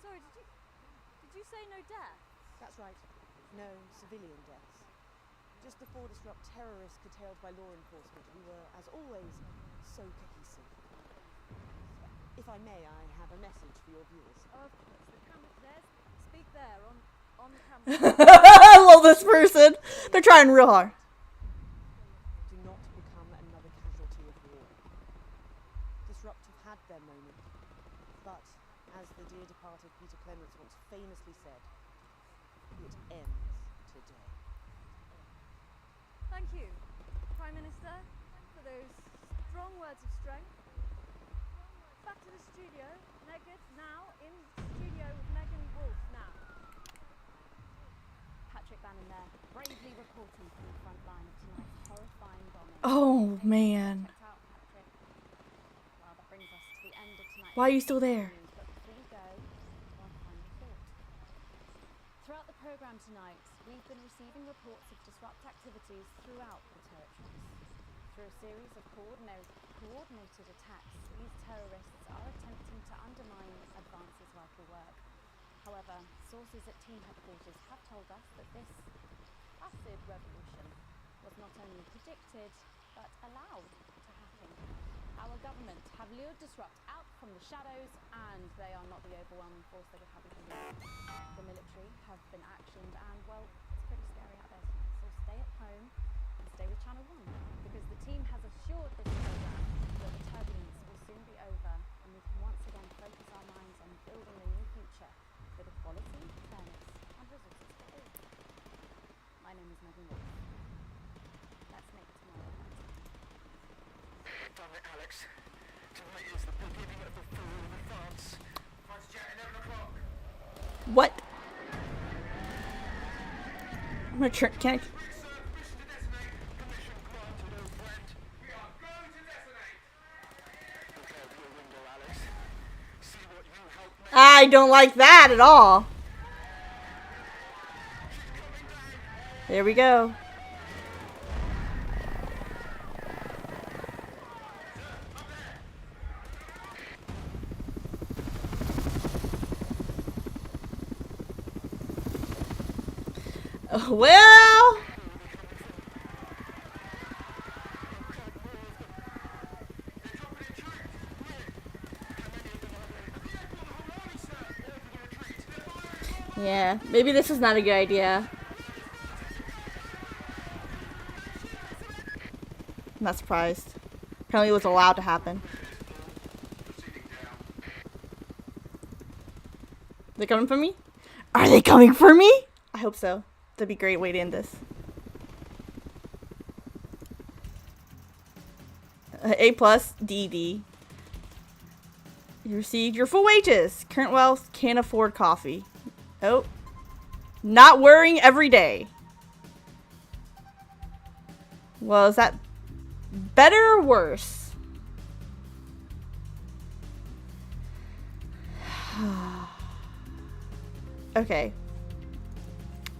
Sorry, did you say no death? That's right, no civilian deaths. Just the four disrupt terrorists curtailed by law enforcement who were, as always, so cohesive. If I may, I have a message for your viewers. Of course, the camera, there's on camera. I love this person. They're trying real hard. Do not become another casualty of war. Disruptive had their moment, but as the dear departed Peter Clements once famously said, it ends today. Thank you, Prime Minister, for those strong words of strength. Back to the studio. Megan, now in studio with Megan Wolf now. Patrick Bannon there, bravely reporting from the front line of tonight's horrifying bombing. Oh, man. Checked out, Patrick. Well, that brings us to the end of tonight's Why are you still there? news, but before we go, one final thought. Throughout the programme tonight, we've been receiving reports of disrupt activities throughout the territories. Through a series of coordinated attacks, these terrorists are attempting to undermine Advance's vital work. However, sources at team headquarters have told us that this acid revolution was not only predicted, but allowed to happen. Our government have lured Disrupt out from the shadows, and they are not the overwhelming force they would have you believe. The military have been actioned, and well, it's pretty scary out there tonight, so stay at home and stay with Channel 1, because the team has assured this program that the turbulence will soon be over, and we can once again focus our minds on building a new future with equality, fairness, and resources for all. My name is Megan Wolf. Let's make tomorrow better. Damn it, Alex. Tonight is the beginning of the fall of Advance. Fighter jet, 11 o'clock. What? I'm gonna turn. Can I? I don't like that at all. There we go. Well, yeah, maybe this is not a good idea. I'm not surprised. Apparently it was allowed to happen. They coming for me? Are they coming for me? I hope so. That'd be a great way to end this. A+, DD. You received your full wages. Current wealth, can't afford coffee. Oh. Not worrying every day. Well, is that better or worse? Okay.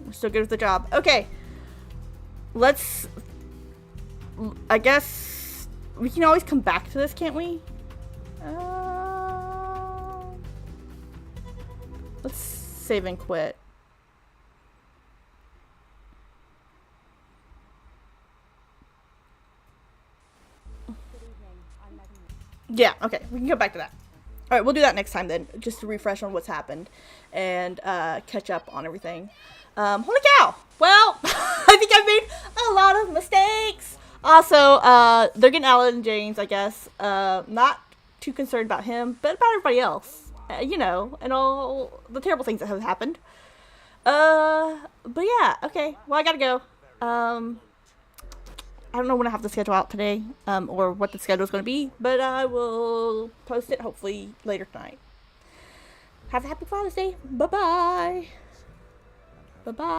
We're still good with the job. Okay. Let's... I guess... We can always come back to this, can't we? Let's save and quit. Yeah, okay. We can go back to that. Alright, we'll do that next time then. Just to refresh on what's happened. And catch up on everything. Holy cow! Well, I think I've made a lot of mistakes. Also, they're getting Alan James, I guess. Not too concerned about him, but about everybody else. You know, and all the terrible things that have happened. But yeah, okay. Well, I gotta go. I don't know when I have the schedule out today, or what the schedule is going to be, but I will post it hopefully later tonight. Have a happy Father's Day. Bye-bye. Bye-bye.